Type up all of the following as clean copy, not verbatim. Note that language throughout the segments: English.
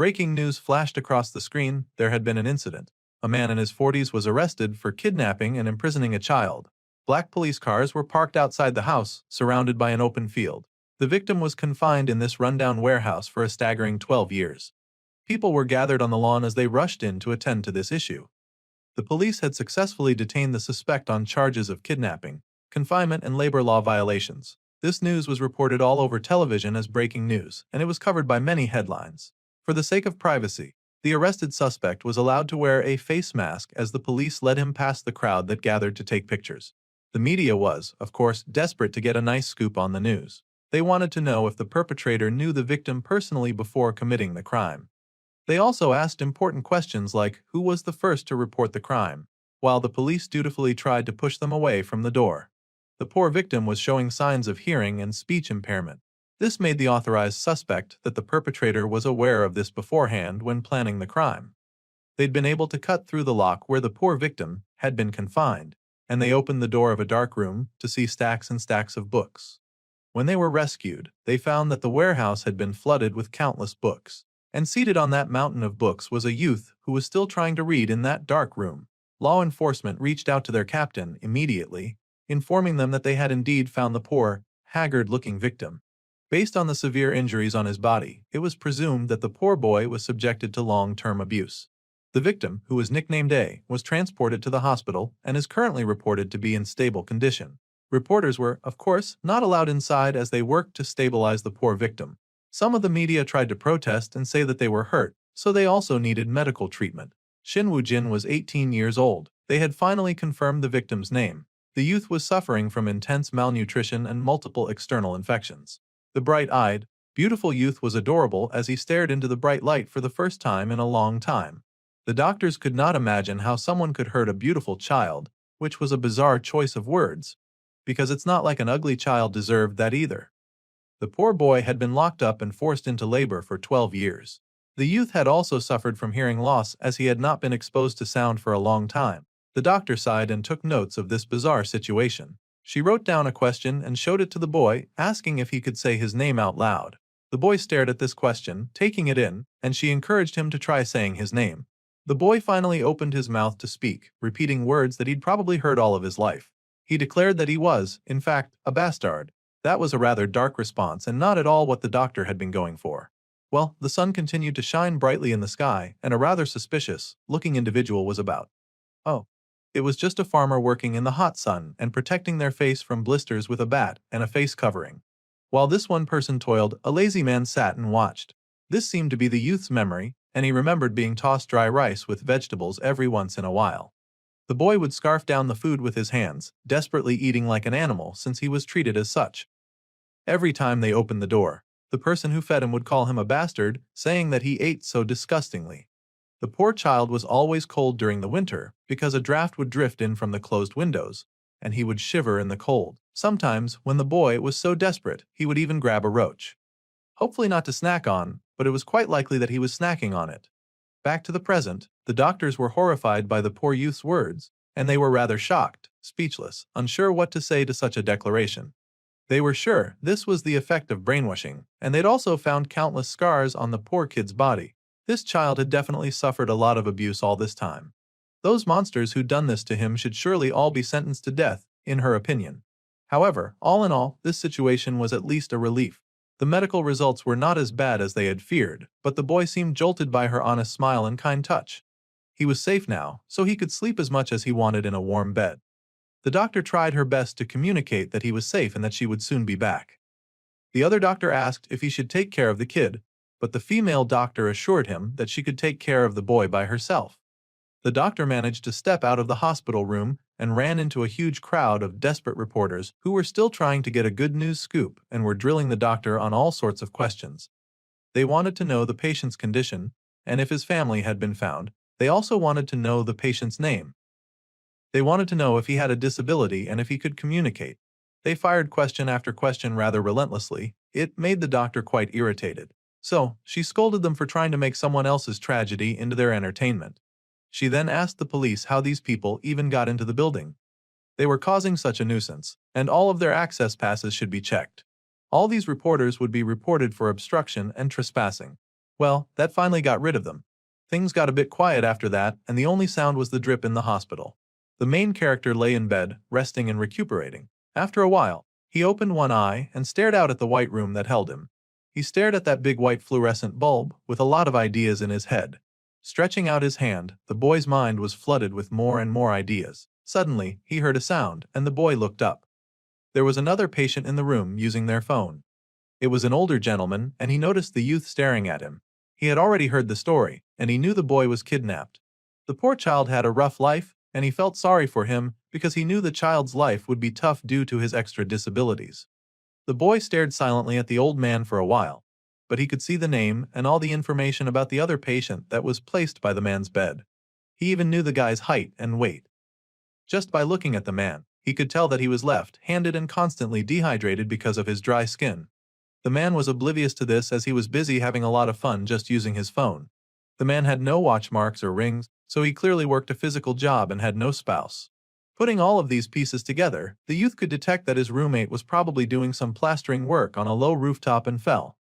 Breaking news flashed across the screen. There had been an incident. A man in his 40s was arrested for kidnapping and imprisoning a child. Black police cars were parked outside the house, surrounded by an open field. The victim was confined in this rundown warehouse for a staggering 12 years. People were gathered on the lawn as they rushed in to attend to this issue. The police had successfully detained the suspect on charges of kidnapping, confinement, and labor law violations. This news was reported all over television as breaking news, and it was covered by many headlines. For the sake of privacy, the arrested suspect was allowed to wear a face mask as the police led him past the crowd that gathered to take pictures. The media was, of course, desperate to get a nice scoop on the news. They wanted to know if the perpetrator knew the victim personally before committing the crime. They also asked important questions like who was the first to report the crime, while the police dutifully tried to push them away from the door. The poor victim was showing signs of hearing and speech impairment. This made the authorized suspect that the perpetrator was aware of this beforehand when planning the crime. They'd been able to cut through the lock where the poor victim had been confined, and they opened the door of a dark room to see stacks and stacks of books. When they were rescued, they found that the warehouse had been flooded with countless books. And seated on that mountain of books was a youth who was still trying to read in that dark room. Law enforcement reached out to their captain immediately, informing them that they had indeed found the poor, haggard-looking victim. Based on the severe injuries on his body, it was presumed that the poor boy was subjected to long-term abuse. The victim, who was nicknamed A, was transported to the hospital and is currently reported to be in stable condition. Reporters were, of course, not allowed inside as they worked to stabilize the poor victim. Some of the media tried to protest and say that they were hurt, so they also needed medical treatment. Shin Woo-jin was 18 years old. They had finally confirmed the victim's name. The youth was suffering from intense malnutrition and multiple external infections. The bright-eyed, beautiful youth was adorable as he stared into the bright light for the first time in a long time. The doctors could not imagine how someone could hurt a beautiful child, which was a bizarre choice of words, because it's not like an ugly child deserved that either. The poor boy had been locked up and forced into labor for 12 years. The youth had also suffered from hearing loss as he had not been exposed to sound for a long time. The doctor sighed and took notes of this bizarre situation. She wrote down a question and showed it to the boy, asking if he could say his name out loud. The boy stared at this question, taking it in, and she encouraged him to try saying his name. The boy finally opened his mouth to speak, repeating words that he'd probably heard all of his life. He declared that he was, in fact, a bastard. That was a rather dark response and not at all what the doctor had been going for. Well, the sun continued to shine brightly in the sky, and a rather suspicious-looking individual was about. Oh. It was just a farmer working in the hot sun and protecting their face from blisters with a bat and a face covering. While this one person toiled, a lazy man sat and watched. This seemed to be the youth's memory, and he remembered being tossed dry rice with vegetables every once in a while. The boy would scarf down the food with his hands, desperately eating like an animal since he was treated as such. Every time they opened the door, the person who fed him would call him a bastard, saying that he ate so disgustingly. The poor child was always cold during the winter because a draft would drift in from the closed windows, and he would shiver in the cold. Sometimes, when the boy was so desperate, he would even grab a roach. Hopefully not to snack on, but it was quite likely that he was snacking on it. Back to the present, the doctors were horrified by the poor youth's words, and they were rather shocked, speechless, unsure what to say to such a declaration. They were sure this was the effect of brainwashing, and they'd also found countless scars on the poor kid's body. This child had definitely suffered a lot of abuse all this time. Those monsters who'd done this to him should surely all be sentenced to death, in her opinion. However, all in all, this situation was at least a relief. The medical results were not as bad as they had feared, but the boy seemed jolted by her honest smile and kind touch. He was safe now, so he could sleep as much as he wanted in a warm bed. The doctor tried her best to communicate that he was safe and that she would soon be back. The other doctor asked if he should take care of the kid, but the female doctor assured him that she could take care of the boy by herself. The doctor managed to step out of the hospital room and ran into a huge crowd of desperate reporters who were still trying to get a good news scoop and were drilling the doctor on all sorts of questions. They wanted to know the patient's condition, and if his family had been found. They also wanted to know the patient's name. They wanted to know if he had a disability and if he could communicate. They fired question after question rather relentlessly. It made the doctor quite irritated. So, she scolded them for trying to make someone else's tragedy into their entertainment. She then asked the police how these people even got into the building. They were causing such a nuisance, and all of their access passes should be checked. All these reporters would be reported for obstruction and trespassing. Well, that finally got rid of them. Things got a bit quiet after that, and the only sound was the drip in the hospital. The main character lay in bed, resting and recuperating. After a while, he opened one eye and stared out at the white room that held him. He stared at that big white fluorescent bulb with a lot of ideas in his head. Stretching out his hand, the boy's mind was flooded with more and more ideas. Suddenly, he heard a sound, and the boy looked up. There was another patient in the room using their phone. It was an older gentleman, and he noticed the youth staring at him. He had already heard the story, and he knew the boy was kidnapped. The poor child had a rough life, and he felt sorry for him because he knew the child's life would be tough due to his extra disabilities. The boy stared silently at the old man for a while, but he could see the name and all the information about the other patient that was placed by the man's bed. He even knew the guy's height and weight. Just by looking at the man, he could tell that he was left-handed and constantly dehydrated because of his dry skin. The man was oblivious to this as he was busy having a lot of fun just using his phone. The man had no watch marks or rings, so he clearly worked a physical job and had no spouse. Putting all of these pieces together, the youth could detect that his roommate was probably doing some plastering work on a low rooftop and fell.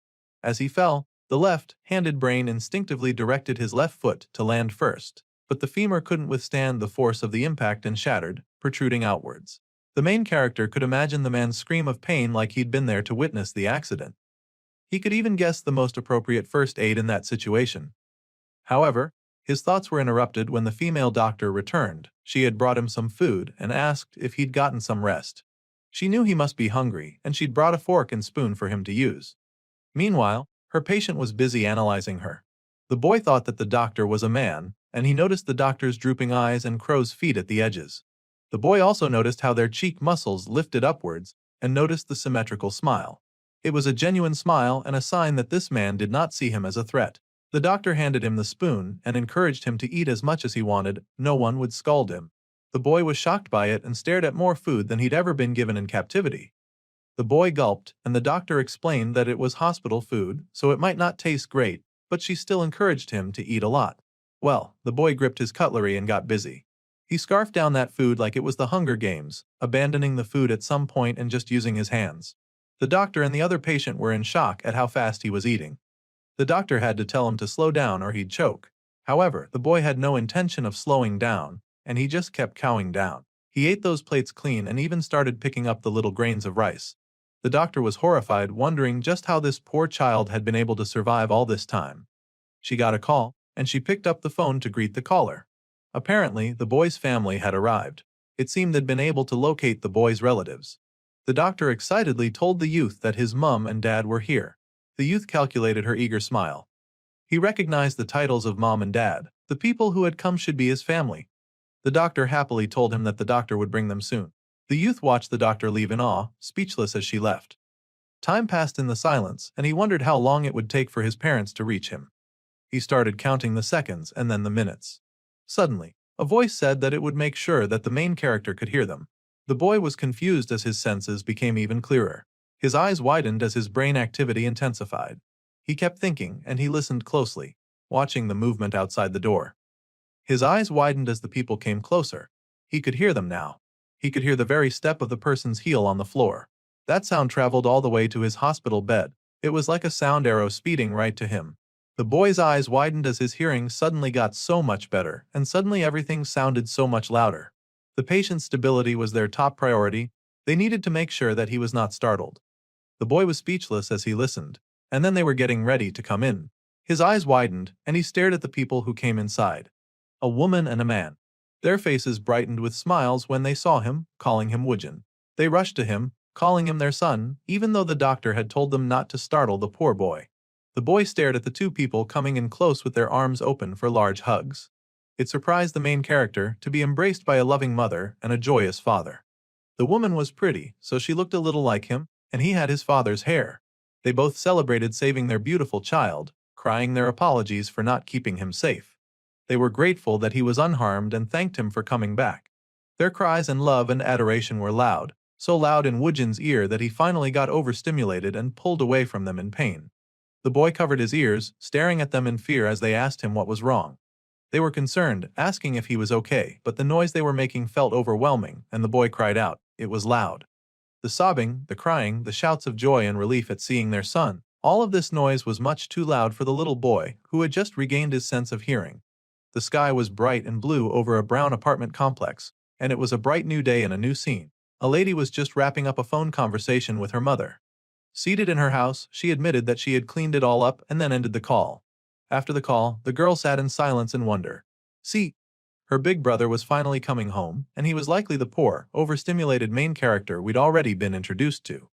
As he fell, the left-handed brain instinctively directed his left foot to land first, but the femur couldn't withstand the force of the impact and shattered, protruding outwards. The main character could imagine the man's scream of pain like he'd been there to witness the accident. He could even guess the most appropriate first aid in that situation. However, his thoughts were interrupted when the female doctor returned. She had brought him some food and asked if he'd gotten some rest. She knew he must be hungry, and she'd brought a fork and spoon for him to use. Meanwhile, her patient was busy analyzing her. The boy thought that the doctor was a man, and he noticed the doctor's drooping eyes and crow's feet at the edges. The boy also noticed how their cheek muscles lifted upwards and noticed the symmetrical smile. It was a genuine smile and a sign that this man did not see him as a threat. The doctor handed him the spoon and encouraged him to eat as much as he wanted. No one would scold him. The boy was shocked by it and stared at more food than he'd ever been given in captivity. The boy gulped, and the doctor explained that it was hospital food, so it might not taste great, but she still encouraged him to eat a lot. Well, the boy gripped his cutlery and got busy. He scarfed down that food like it was the Hunger Games, abandoning the food at some point and just using his hands. The doctor and the other patient were in shock at how fast he was eating. The doctor had to tell him to slow down or he'd choke. However, the boy had no intention of slowing down, and he just kept chowing down. He ate those plates clean and even started picking up the little grains of rice. The doctor was horrified, wondering just how this poor child had been able to survive all this time. She got a call, and she picked up the phone to greet the caller. Apparently, the boy's family had arrived. It seemed they'd been able to locate the boy's relatives. The doctor excitedly told the youth that his mom and dad were here. The youth calculated her eager smile. He recognized the titles of mom and dad. The people who had come should be his family. The doctor happily told him that the doctor would bring them soon. The youth watched the doctor leave in awe, speechless as she left. Time passed in the silence, and he wondered how long it would take for his parents to reach him. He started counting the seconds and then the minutes. Suddenly, a voice said that it would make sure that the main character could hear them. The boy was confused as his senses became even clearer. His eyes widened as his brain activity intensified. He kept thinking, and he listened closely, watching the movement outside the door. His eyes widened as the people came closer. He could hear them now. He could hear the very step of the person's heel on the floor. That sound traveled all the way to his hospital bed. It was like a sound arrow speeding right to him. The boy's eyes widened as his hearing suddenly got so much better, and suddenly everything sounded so much louder. The patient's stability was their top priority. They needed to make sure that he was not startled. The boy was speechless as he listened, and then they were getting ready to come in. His eyes widened, and he stared at the people who came inside. A woman and a man. Their faces brightened with smiles when they saw him, calling him Woojin. They rushed to him, calling him their son, even though the doctor had told them not to startle the poor boy. The boy stared at the two people coming in close with their arms open for large hugs. It surprised the main character to be embraced by a loving mother and a joyous father. The woman was pretty, so she looked a little like him, and he had his father's hair. They both celebrated saving their beautiful child, crying their apologies for not keeping him safe. They were grateful that he was unharmed and thanked him for coming back. Their cries and love and adoration were loud, so loud in Woojin's ear that he finally got overstimulated and pulled away from them in pain. The boy covered his ears, staring at them in fear as they asked him what was wrong. They were concerned, asking if he was okay, but the noise they were making felt overwhelming, and the boy cried out. It was loud. The sobbing, the crying, the shouts of joy and relief at seeing their son. All of this noise was much too loud for the little boy, who had just regained his sense of hearing. The sky was bright and blue over a brown apartment complex, and it was a bright new day in a new scene. A lady was just wrapping up a phone conversation with her mother. Seated in her house, she admitted that she had cleaned it all up and then ended the call. After the call, the girl sat in silence and wonder. See, her big brother was finally coming home, and he was likely the poor, overstimulated main character we'd already been introduced to.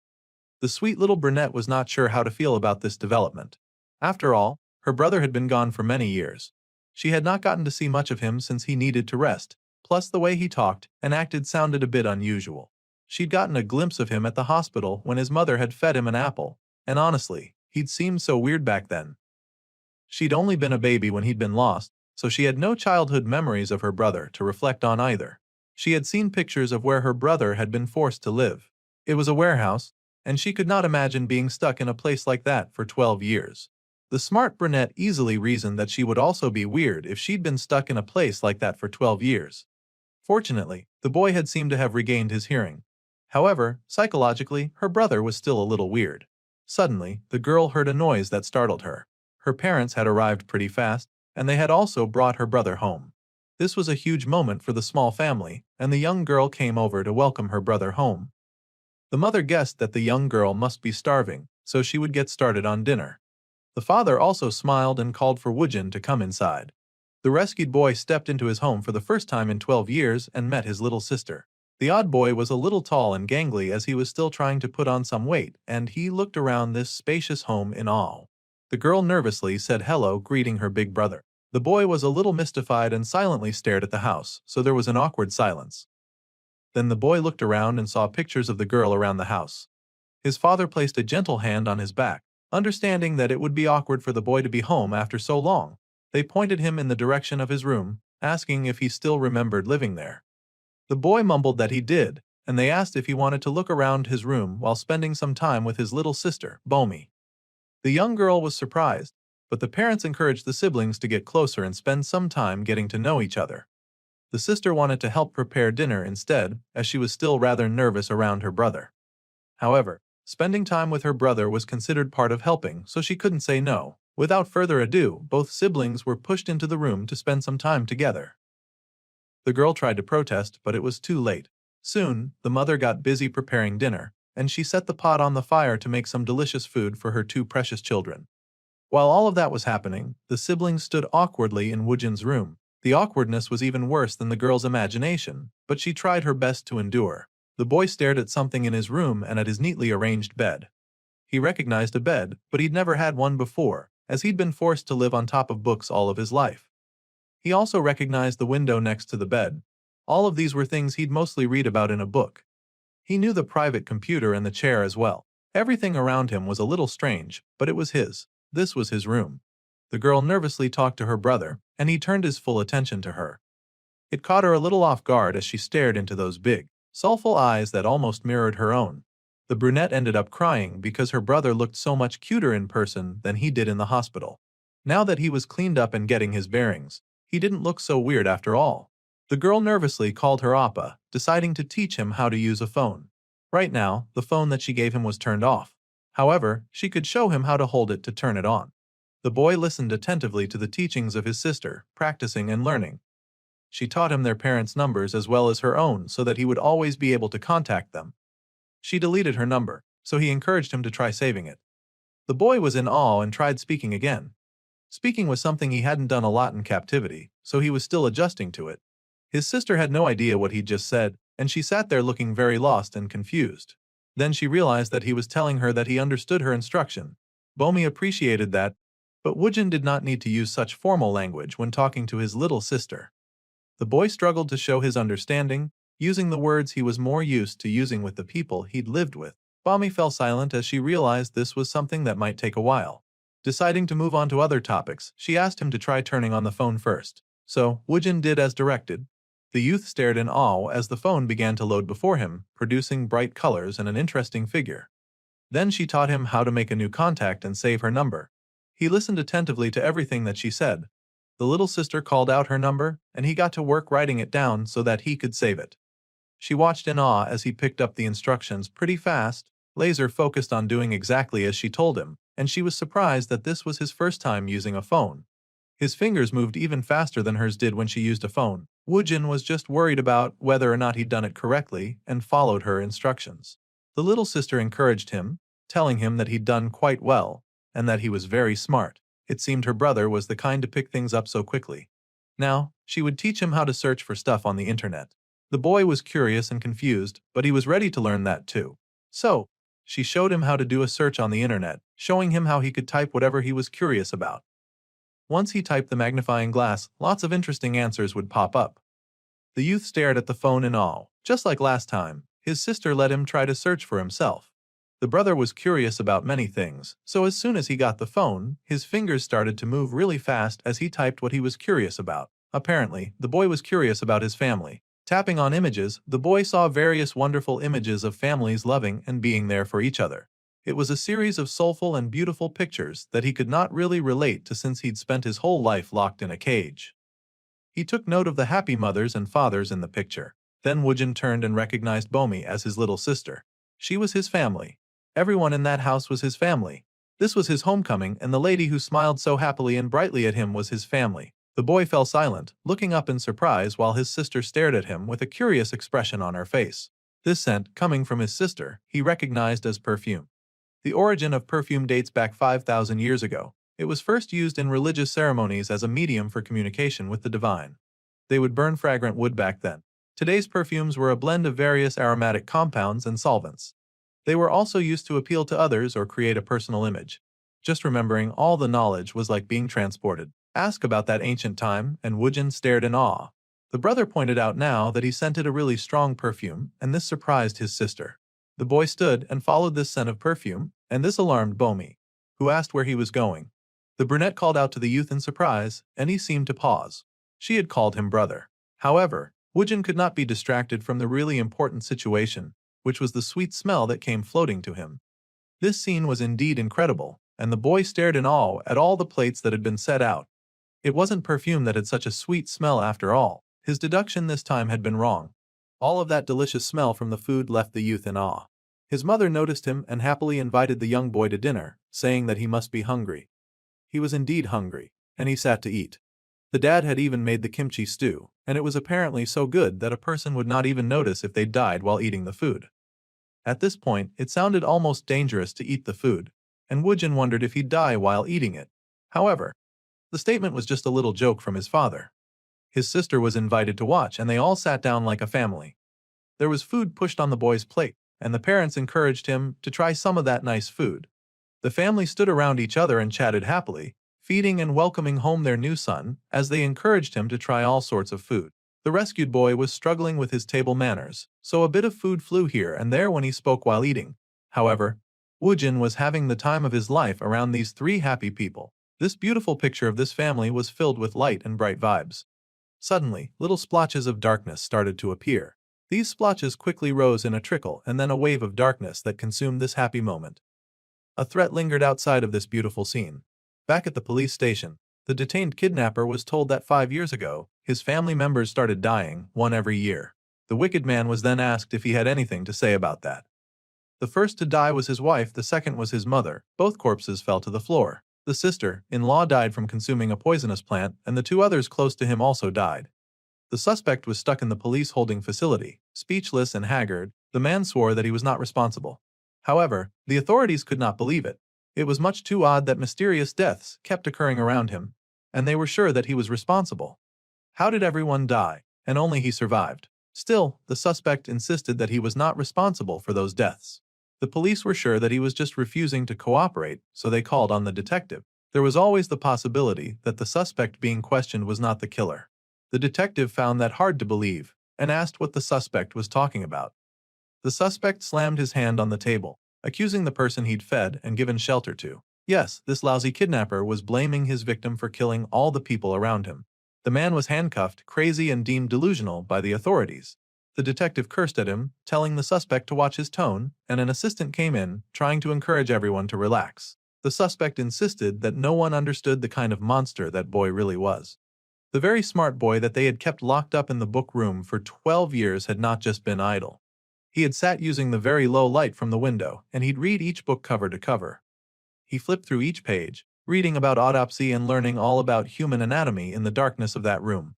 The sweet little brunette was not sure how to feel about this development. After all, her brother had been gone for many years. She had not gotten to see much of him since he needed to rest, plus the way he talked and acted sounded a bit unusual. She'd gotten a glimpse of him at the hospital when his mother had fed him an apple, and honestly, he'd seemed so weird back then. She'd only been a baby when he'd been lost, so she had no childhood memories of her brother to reflect on either. She had seen pictures of where her brother had been forced to live. It was a warehouse, and she could not imagine being stuck in a place like that for 12 years. The smart brunette easily reasoned that she would also be weird if she'd been stuck in a place like that for 12 years. Fortunately, the boy had seemed to have regained his hearing. However, psychologically, her brother was still a little weird. Suddenly, the girl heard a noise that startled her. Her parents had arrived pretty fast, and they had also brought her brother home. This was a huge moment for the small family, and the young girl came over to welcome her brother home. The mother guessed that the young girl must be starving, so she would get started on dinner. The father also smiled and called for Woojin to come inside. The rescued boy stepped into his home for the first time in 12 years and met his little sister. The odd boy was a little tall and gangly as he was still trying to put on some weight, and he looked around this spacious home in awe. The girl nervously said hello, greeting her big brother. The boy was a little mystified and silently stared at the house, so there was an awkward silence. Then the boy looked around and saw pictures of the girl around the house. His father placed a gentle hand on his back, understanding that it would be awkward for the boy to be home after so long. They pointed him in the direction of his room, asking if he still remembered living there. The boy mumbled that he did, and they asked if he wanted to look around his room while spending some time with his little sister, Bomi. The young girl was surprised, but the parents encouraged the siblings to get closer and spend some time getting to know each other. The sister wanted to help prepare dinner instead, as she was still rather nervous around her brother. However, spending time with her brother was considered part of helping, so she couldn't say no. Without further ado, both siblings were pushed into the room to spend some time together. The girl tried to protest, but it was too late. Soon, the mother got busy preparing dinner, and she set the pot on the fire to make some delicious food for her two precious children. While all of that was happening, the siblings stood awkwardly in Woojin's room. The awkwardness was even worse than the girl's imagination, but she tried her best to endure. The boy stared at something in his room and at his neatly arranged bed. He recognized a bed, but he'd never had one before, as he'd been forced to live on top of books all of his life. He also recognized the window next to the bed. All of these were things he'd mostly read about in a book. He knew the private computer and the chair as well. Everything around him was a little strange, but it was his. This was his room. The girl nervously talked to her brother, and he turned his full attention to her. It caught her a little off guard as she stared into those big, soulful eyes that almost mirrored her own. The brunette ended up crying because her brother looked so much cuter in person than he did in the hospital. Now that he was cleaned up and getting his bearings, he didn't look so weird after all. The girl nervously called her Appa, deciding to teach him how to use a phone. Right now, the phone that she gave him was turned off. However, she could show him how to hold it to turn it on. The boy listened attentively to the teachings of his sister, practicing and learning. She taught him their parents' numbers as well as her own so that he would always be able to contact them. She deleted her number, so he encouraged him to try saving it. The boy was in awe and tried speaking again. Speaking was something he hadn't done a lot in captivity, so he was still adjusting to it. His sister had no idea what he'd just said, and she sat there looking very lost and confused. Then she realized that he was telling her that he understood her instruction. Bomi appreciated that, but Woojin did not need to use such formal language when talking to his little sister. The boy struggled to show his understanding, using the words he was more used to using with the people he'd lived with. Bomi fell silent as she realized this was something that might take a while. Deciding to move on to other topics, she asked him to try turning on the phone first. So, Woojin did as directed. The youth stared in awe as the phone began to load before him, producing bright colors and an interesting figure. Then she taught him how to make a new contact and save her number. He listened attentively to everything that she said. The little sister called out her number, and he got to work writing it down so that he could save it. She watched in awe as he picked up the instructions pretty fast, laser focused on doing exactly as she told him, and she was surprised that this was his first time using a phone. His fingers moved even faster than hers did when she used a phone. Woojin was just worried about whether or not he'd done it correctly and followed her instructions. The little sister encouraged him, telling him that he'd done quite well, and that he was very smart. It seemed her brother was the kind to pick things up so quickly. Now, she would teach him how to search for stuff on the internet. The boy was curious and confused, but he was ready to learn that too. So, she showed him how to do a search on the internet, showing him how he could type whatever he was curious about. Once he typed the magnifying glass, lots of interesting answers would pop up. The youth stared at the phone in awe. Just like last time, his sister let him try to search for himself. The brother was curious about many things, so as soon as he got the phone, his fingers started to move really fast as he typed what he was curious about. Apparently, the boy was curious about his family. Tapping on images, the boy saw various wonderful images of families loving and being there for each other. It was a series of soulful and beautiful pictures that he could not really relate to since he'd spent his whole life locked in a cage. He took note of the happy mothers and fathers in the picture. Then Woojin turned and recognized Bomi as his little sister. She was his family. Everyone in that house was his family. This was his homecoming, and the lady who smiled so happily and brightly at him was his family. The boy fell silent, looking up in surprise while his sister stared at him with a curious expression on her face. This scent, coming from his sister, he recognized as perfume. The origin of perfume dates back 5,000 years ago. It was first used in religious ceremonies as a medium for communication with the divine. They would burn fragrant wood back then. Today's perfumes were a blend of various aromatic compounds and solvents. They were also used to appeal to others or create a personal image. Just remembering all the knowledge was like being transported. Ask about that ancient time, and Woojin stared in awe. The brother pointed out now that he scented a really strong perfume, and this surprised his sister. The boy stood and followed this scent of perfume, and this alarmed Bomi, who asked where he was going. The brunette called out to the youth in surprise, and he seemed to pause. She had called him brother. However, Woojin could not be distracted from the really important situation, which was the sweet smell that came floating to him. This scene was indeed incredible, and the boy stared in awe at all the plates that had been set out. It wasn't perfume that had such a sweet smell after all. His deduction this time had been wrong. All of that delicious smell from the food left the youth in awe. His mother noticed him and happily invited the young boy to dinner, saying that he must be hungry. He was indeed hungry, and he sat to eat. The dad had even made the kimchi stew, and it was apparently so good that a person would not even notice if they died while eating the food. At this point, it sounded almost dangerous to eat the food, and Woojin wondered if he'd die while eating it. However, the statement was just a little joke from his father. His sister was invited to watch, and they all sat down like a family. There was food pushed on the boy's plate, and the parents encouraged him to try some of that nice food. The family stood around each other and chatted happily, feeding and welcoming home their new son as they encouraged him to try all sorts of food. The rescued boy was struggling with his table manners, so a bit of food flew here and there when he spoke while eating. However, Woojin was having the time of his life around these three happy people. This beautiful picture of this family was filled with light and bright vibes. Suddenly, little splotches of darkness started to appear. These splotches quickly rose in a trickle and then a wave of darkness that consumed this happy moment. A threat lingered outside of this beautiful scene. Back at the police station, the detained kidnapper was told that 5 years ago, his family members started dying, one every year. The wicked man was then asked if he had anything to say about that. The first to die was his wife, the second was his mother. Both corpses fell to the floor. The sister-in-law died from consuming a poisonous plant, and the two others close to him also died. The suspect was stuck in the police holding facility. Speechless and haggard, the man swore that he was not responsible. However, the authorities could not believe it. It was much too odd that mysterious deaths kept occurring around him, and they were sure that he was responsible. How did everyone die, and only he survived? Still, the suspect insisted that he was not responsible for those deaths. The police were sure that he was just refusing to cooperate, so they called on the detective. There was always the possibility that the suspect being questioned was not the killer. The detective found that hard to believe, and asked what the suspect was talking about. The suspect slammed his hand on the table, accusing the person he'd fed and given shelter to. Yes, this lousy kidnapper was blaming his victim for killing all the people around him. The man was handcuffed, crazy, and deemed delusional by the authorities. The detective cursed at him, telling the suspect to watch his tone, and an assistant came in, trying to encourage everyone to relax. The suspect insisted that no one understood the kind of monster that boy really was. The very smart boy that they had kept locked up in the book room for 12 years had not just been idle. He had sat using the very low light from the window, and he'd read each book cover to cover. He flipped through each page, reading about autopsy and learning all about human anatomy in the darkness of that room.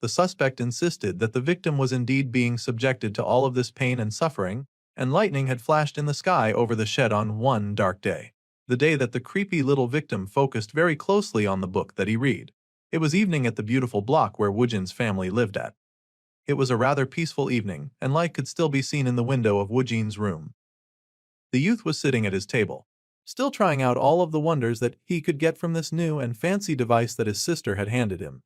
The suspect insisted that the victim was indeed being subjected to all of this pain and suffering, and lightning had flashed in the sky over the shed on one dark day. The day that the creepy little victim focused very closely on the book that he read. It was evening at the beautiful block where Woojin's family lived at. It was a rather peaceful evening, and light could still be seen in the window of Woojin's room. The youth was sitting at his table, still trying out all of the wonders that he could get from this new and fancy device that his sister had handed him.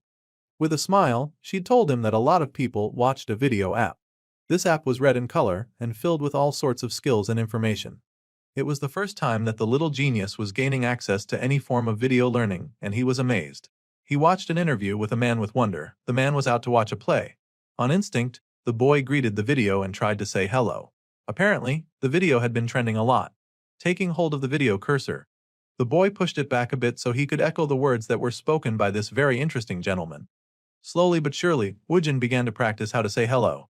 With a smile, she told him that a lot of people watched a video app. This app was red in color and filled with all sorts of skills and information. It was the first time that the little genius was gaining access to any form of video learning, and he was amazed. He watched an interview with a man with wonder. The man was out to watch a play. On instinct, the boy greeted the video and tried to say hello. Apparently, the video had been trending a lot. Taking hold of the video cursor, the boy pushed it back a bit so he could echo the words that were spoken by this very interesting gentleman. Slowly but surely, Woojin began to practice how to say hello.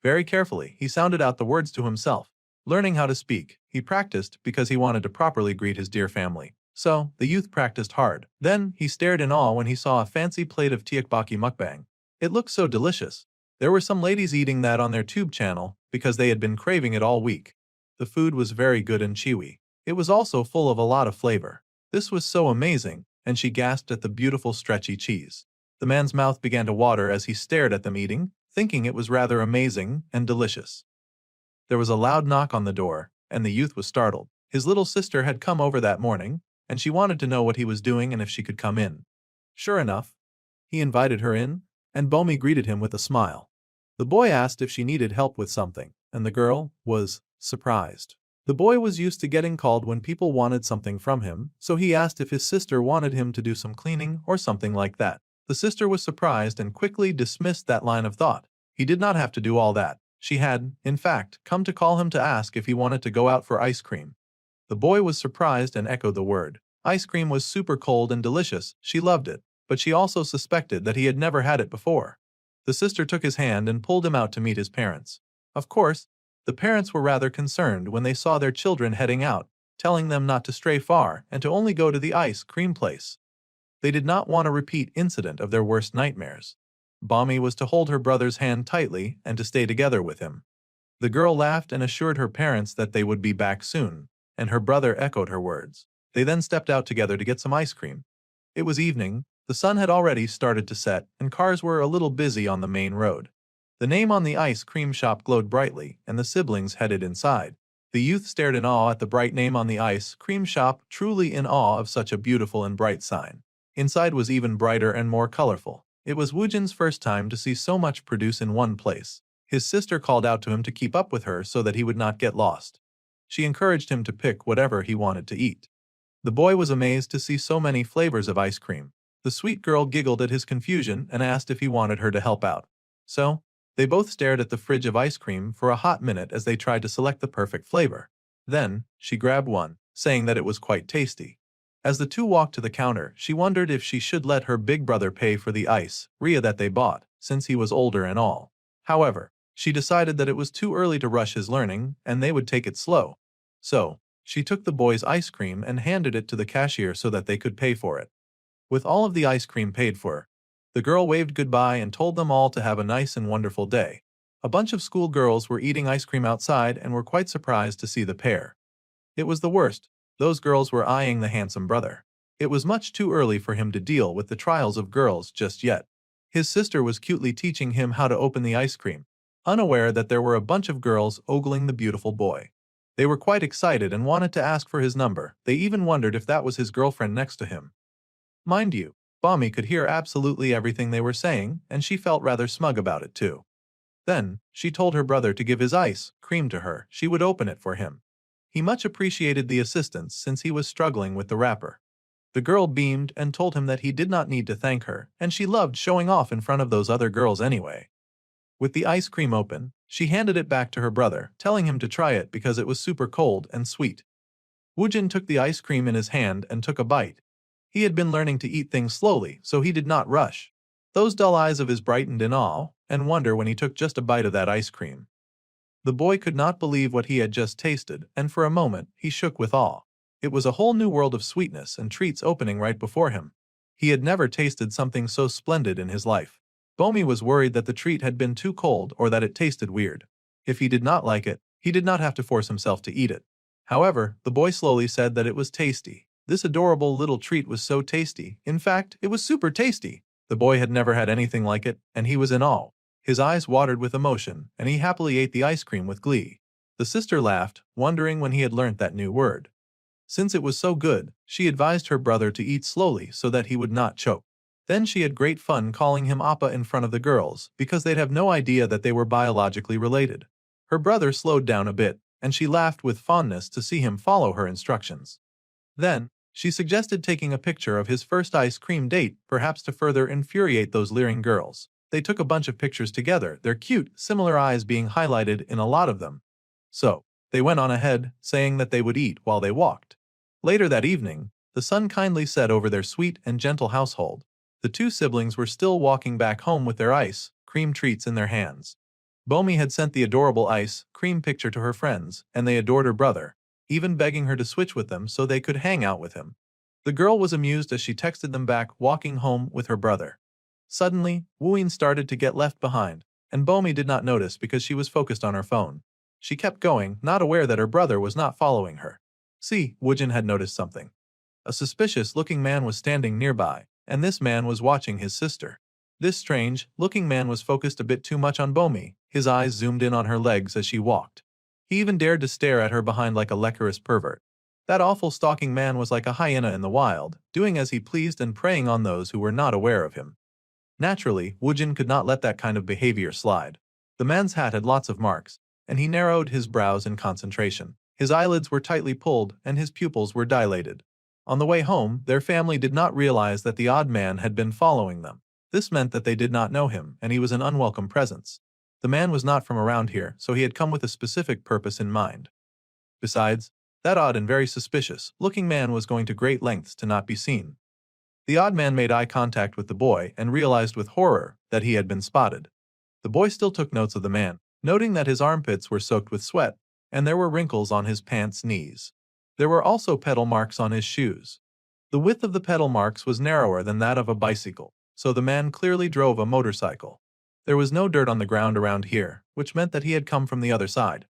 Very carefully, he sounded out the words to himself. Learning how to speak, he practiced because he wanted to properly greet his dear family. So, the youth practiced hard. Then, he stared in awe when he saw a fancy plate of tteokbokki mukbang. It looked so delicious. There were some ladies eating that on their tube channel because they had been craving it all week. The food was very good and chewy. It was also full of a lot of flavor. This was so amazing, and she gasped at the beautiful stretchy cheese. The man's mouth began to water as he stared at them eating, thinking it was rather amazing and delicious. There was a loud knock on the door, and the youth was startled. His little sister had come over that morning, and she wanted to know what he was doing and if she could come in. Sure enough, he invited her in, and Bomi greeted him with a smile. The boy asked if she needed help with something, and the girl was surprised. The boy was used to getting called when people wanted something from him, so he asked if his sister wanted him to do some cleaning or something like that. The sister was surprised and quickly dismissed that line of thought. He did not have to do all that. She had, in fact, come to call him to ask if he wanted to go out for ice cream. The boy was surprised and echoed the word. Ice cream was super cold and delicious. She loved it, but she also suspected that he had never had it before. The sister took his hand and pulled him out to meet his parents. Of course, the parents were rather concerned when they saw their children heading out, telling them not to stray far and to only go to the ice cream place. They did not want a repeat incident of their worst nightmares. Bomi was to hold her brother's hand tightly and to stay together with him. The girl laughed and assured her parents that they would be back soon, and her brother echoed her words. They then stepped out together to get some ice cream. It was evening, the sun had already started to set, and cars were a little busy on the main road. The name on the ice cream shop glowed brightly, and the siblings headed inside. The youth stared in awe at the bright name on the ice cream shop, truly in awe of such a beautiful and bright sign. Inside was even brighter and more colorful. It was Woojin's first time to see so much produce in one place. His sister called out to him to keep up with her so that he would not get lost. She encouraged him to pick whatever he wanted to eat. The boy was amazed to see so many flavors of ice cream. The sweet girl giggled at his confusion and asked if he wanted her to help out. So, they both stared at the fridge of ice cream for a hot minute as they tried to select the perfect flavor. Then, she grabbed one, saying that it was quite tasty. As the two walked to the counter, she wondered if she should let her big brother pay for the ice cream that they bought, since he was older and all. However, she decided that it was too early to rush his learning, and they would take it slow. So, she took the boy's ice cream and handed it to the cashier so that they could pay for it. With all of the ice cream paid for, the girl waved goodbye and told them all to have a nice and wonderful day. A bunch of school girls were eating ice cream outside and were quite surprised to see the pair. It was the worst. Those girls were eyeing the handsome brother. It was much too early for him to deal with the trials of girls just yet. His sister was cutely teaching him how to open the ice cream, unaware that there were a bunch of girls ogling the beautiful boy. They were quite excited and wanted to ask for his number. They even wondered if that was his girlfriend next to him. Mind you, Bomi could hear absolutely everything they were saying, and she felt rather smug about it too. Then, she told her brother to give his ice cream to her. She would open it for him. He much appreciated the assistance since he was struggling with the wrapper. The girl beamed and told him that he did not need to thank her, and she loved showing off in front of those other girls anyway. With the ice cream open, she handed it back to her brother, telling him to try it because it was super cold and sweet. Woojin took the ice cream in his hand and took a bite. He had been learning to eat things slowly, so he did not rush. Those dull eyes of his brightened in awe and wonder when he took just a bite of that ice cream. The boy could not believe what he had just tasted, and for a moment, he shook with awe. It was a whole new world of sweetness and treats opening right before him. He had never tasted something so splendid in his life. Bomi was worried that the treat had been too cold or that it tasted weird. If he did not like it, he did not have to force himself to eat it. However, the boy slowly said that it was tasty. This adorable little treat was so tasty. In fact, it was super tasty. The boy had never had anything like it, and he was in awe. His eyes watered with emotion, and he happily ate the ice cream with glee. The sister laughed, wondering when he had learnt that new word. Since it was so good, she advised her brother to eat slowly so that he would not choke. Then she had great fun calling him Appa in front of the girls, because they'd have no idea that they were biologically related. Her brother slowed down a bit, and she laughed with fondness to see him follow her instructions. Then, she suggested taking a picture of his first ice cream date, perhaps to further infuriate those leering girls. They took a bunch of pictures together, their cute, similar eyes being highlighted in a lot of them. So, they went on ahead, saying that they would eat while they walked. Later that evening, the sun kindly set over their sweet and gentle household. The two siblings were still walking back home with their ice cream treats in their hands. Bomi had sent the adorable ice cream picture to her friends, and they adored her brother, even begging her to switch with them so they could hang out with him. The girl was amused as she texted them back walking home with her brother. Suddenly, Wooin started to get left behind, and Bomi did not notice because she was focused on her phone. She kept going, not aware that her brother was not following her. See, Woojin had noticed something. A suspicious-looking man was standing nearby, and this man was watching his sister. This strange-looking man was focused a bit too much on Bomi. His eyes zoomed in on her legs as she walked. He even dared to stare at her behind like a lecherous pervert. That awful stalking man was like a hyena in the wild, doing as he pleased and preying on those who were not aware of him. Naturally, Woojin could not let that kind of behavior slide. The man's hat had lots of marks, and he narrowed his brows in concentration. His eyelids were tightly pulled, and his pupils were dilated. On the way home, their family did not realize that the odd man had been following them. This meant that they did not know him, and he was an unwelcome presence. The man was not from around here, so he had come with a specific purpose in mind. Besides, that odd and very suspicious-looking man was going to great lengths to not be seen. The odd man made eye contact with the boy and realized with horror that he had been spotted. The boy still took notes of the man, noting that his armpits were soaked with sweat, and there were wrinkles on his pants' knees. There were also pedal marks on his shoes. The width of the pedal marks was narrower than that of a bicycle, so the man clearly drove a motorcycle. There was no dirt on the ground around here, which meant that he had come from the other side.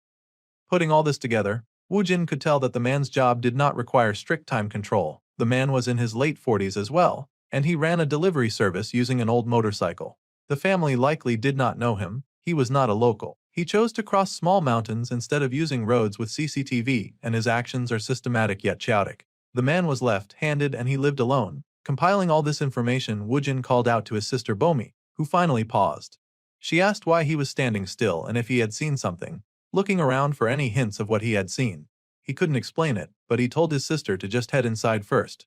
Putting all this together, Woojin could tell that the man's job did not require strict time control. The man was in his late 40s as well, and he ran a delivery service using an old motorcycle. The family likely did not know him. He was not a local. He chose to cross small mountains instead of using roads with CCTV, and his actions are systematic yet chaotic. The man was left-handed and he lived alone. Compiling all this information, Woojin called out to his sister Bomi, who finally paused. She asked why he was standing still and if he had seen something, looking around for any hints of what he had seen. He couldn't explain it, but he told his sister to just head inside first.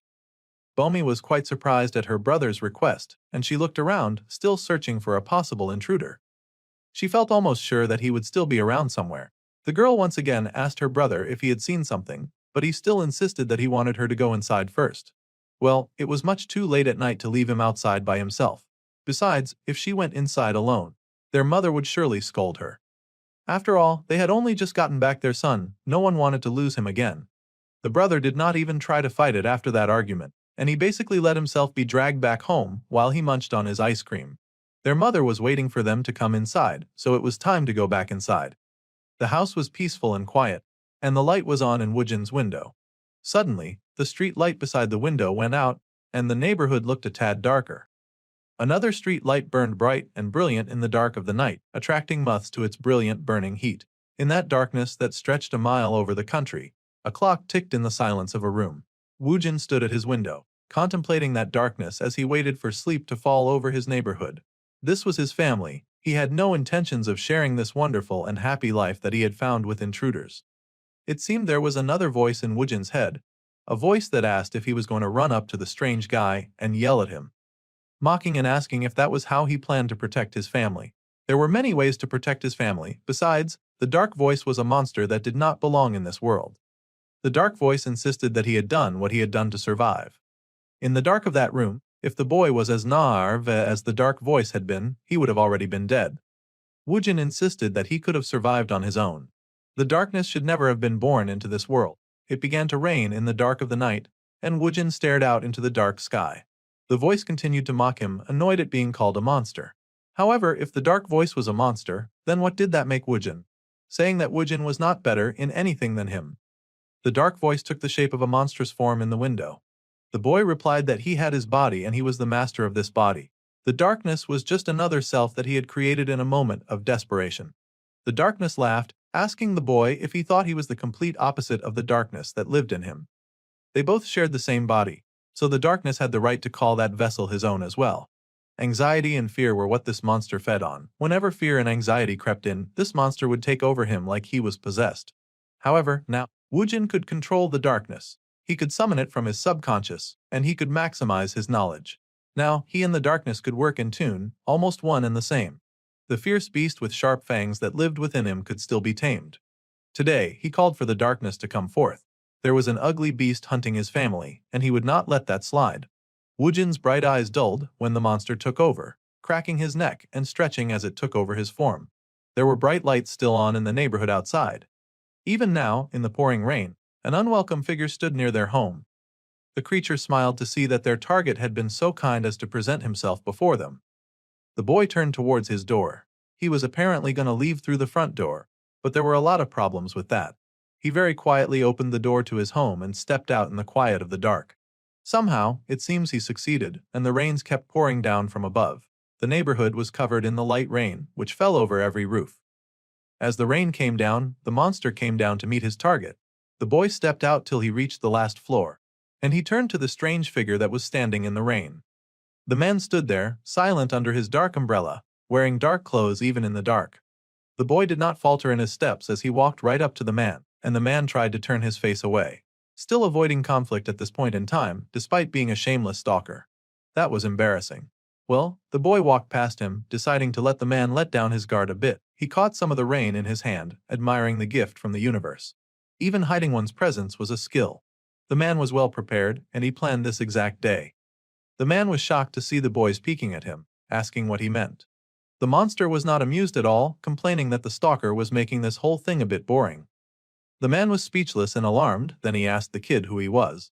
Bomi was quite surprised at her brother's request, and she looked around, still searching for a possible intruder. She felt almost sure that he would still be around somewhere. The girl once again asked her brother if he had seen something, but he still insisted that he wanted her to go inside first. Well, it was much too late at night to leave him outside by himself. Besides, if she went inside alone, their mother would surely scold her. After all, they had only just gotten back their son. No one wanted to lose him again. The brother did not even try to fight it after that argument, and he basically let himself be dragged back home while he munched on his ice cream. Their mother was waiting for them to come inside, so it was time to go back inside. The house was peaceful and quiet, and the light was on in Woojin's window. Suddenly, the street light beside the window went out, and the neighborhood looked a tad darker. Another street light burned bright and brilliant in the dark of the night, attracting moths to its brilliant burning heat. In that darkness that stretched a mile over the country, a clock ticked in the silence of a room. Woojin stood at his window, contemplating that darkness as he waited for sleep to fall over his neighborhood. This was his family. He had no intentions of sharing this wonderful and happy life that he had found with intruders. It seemed there was another voice in Woojin's head, a voice that asked if he was going to run up to the strange guy and yell at him, mocking and asking if that was how he planned to protect his family. There were many ways to protect his family. Besides, the dark voice was a monster that did not belong in this world. The dark voice insisted that he had done what he had done to survive. In the dark of that room, if the boy was as naive as the dark voice had been, he would have already been dead. Woojin insisted that he could have survived on his own. The darkness should never have been born into this world. It began to rain in the dark of the night, and Woojin stared out into the dark sky. The voice continued to mock him, annoyed at being called a monster. However, if the dark voice was a monster, then what did that make Woojin? Saying that Woojin was not better in anything than him. The dark voice took the shape of a monstrous form in the window. The boy replied that he had his body and he was the master of this body. The darkness was just another self that he had created in a moment of desperation. The darkness laughed, asking the boy if he thought he was the complete opposite of the darkness that lived in him. They both shared the same body, so the darkness had the right to call that vessel his own as well. Anxiety and fear were what this monster fed on. Whenever fear and anxiety crept in, this monster would take over him like he was possessed. However, now, Woojin could control the darkness. He could summon it from his subconscious, and he could maximize his knowledge. Now, he and the darkness could work in tune, almost one and the same. The fierce beast with sharp fangs that lived within him could still be tamed. Today, he called for the darkness to come forth. There was an ugly beast hunting his family, and he would not let that slide. Woojin's bright eyes dulled when the monster took over, cracking his neck and stretching as it took over his form. There were bright lights still on in the neighborhood outside. Even now, in the pouring rain, an unwelcome figure stood near their home. The creature smiled to see that their target had been so kind as to present himself before them. The boy turned towards his door. He was apparently going to leave through the front door, but there were a lot of problems with that. He very quietly opened the door to his home and stepped out in the quiet of the dark. Somehow, it seems he succeeded, and the rains kept pouring down from above. The neighborhood was covered in the light rain, which fell over every roof. As the rain came down, the monster came down to meet his target. The boy stepped out till he reached the last floor, and he turned to the strange figure that was standing in the rain. The man stood there, silent under his dark umbrella, wearing dark clothes even in the dark. The boy did not falter in his steps as he walked right up to the man, and the man tried to turn his face away, still avoiding conflict at this point in time, despite being a shameless stalker. That was embarrassing. Well, the boy walked past him, deciding to let the man let down his guard a bit. He caught some of the rain in his hand, admiring the gift from the universe. Even hiding one's presence was a skill. The man was well prepared, and he planned this exact day. The man was shocked to see the boys peeking at him, asking what he meant. The monster was not amused at all, complaining that the stalker was making this whole thing a bit boring. The man was speechless and alarmed, then he asked the kid who he was.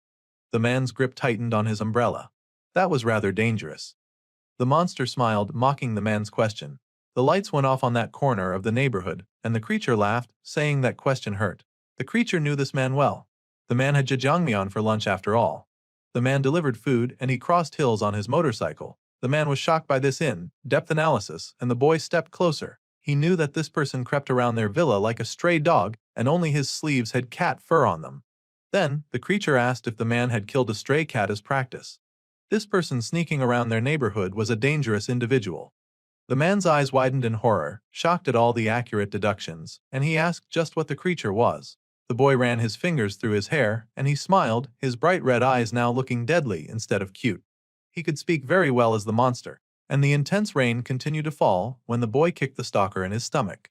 The man's grip tightened on his umbrella. That was rather dangerous. The monster smiled, mocking the man's question. The lights went off on that corner of the neighborhood, and the creature laughed, saying that question hurt. The creature knew this man well. The man had jjajangmyeon for lunch after all. The man delivered food, and he crossed hills on his motorcycle. The man was shocked by this in-depth analysis, and the boy stepped closer. He knew that this person crept around their villa like a stray dog, and only his sleeves had cat fur on them. Then, the creature asked if the man had killed a stray cat as practice. This person sneaking around their neighborhood was a dangerous individual. The man's eyes widened in horror, shocked at all the accurate deductions, and he asked just what the creature was. The boy ran his fingers through his hair, and he smiled, his bright red eyes now looking deadly instead of cute. He could speak very well as the monster, and the intense rain continued to fall when the boy kicked the stalker in his stomach.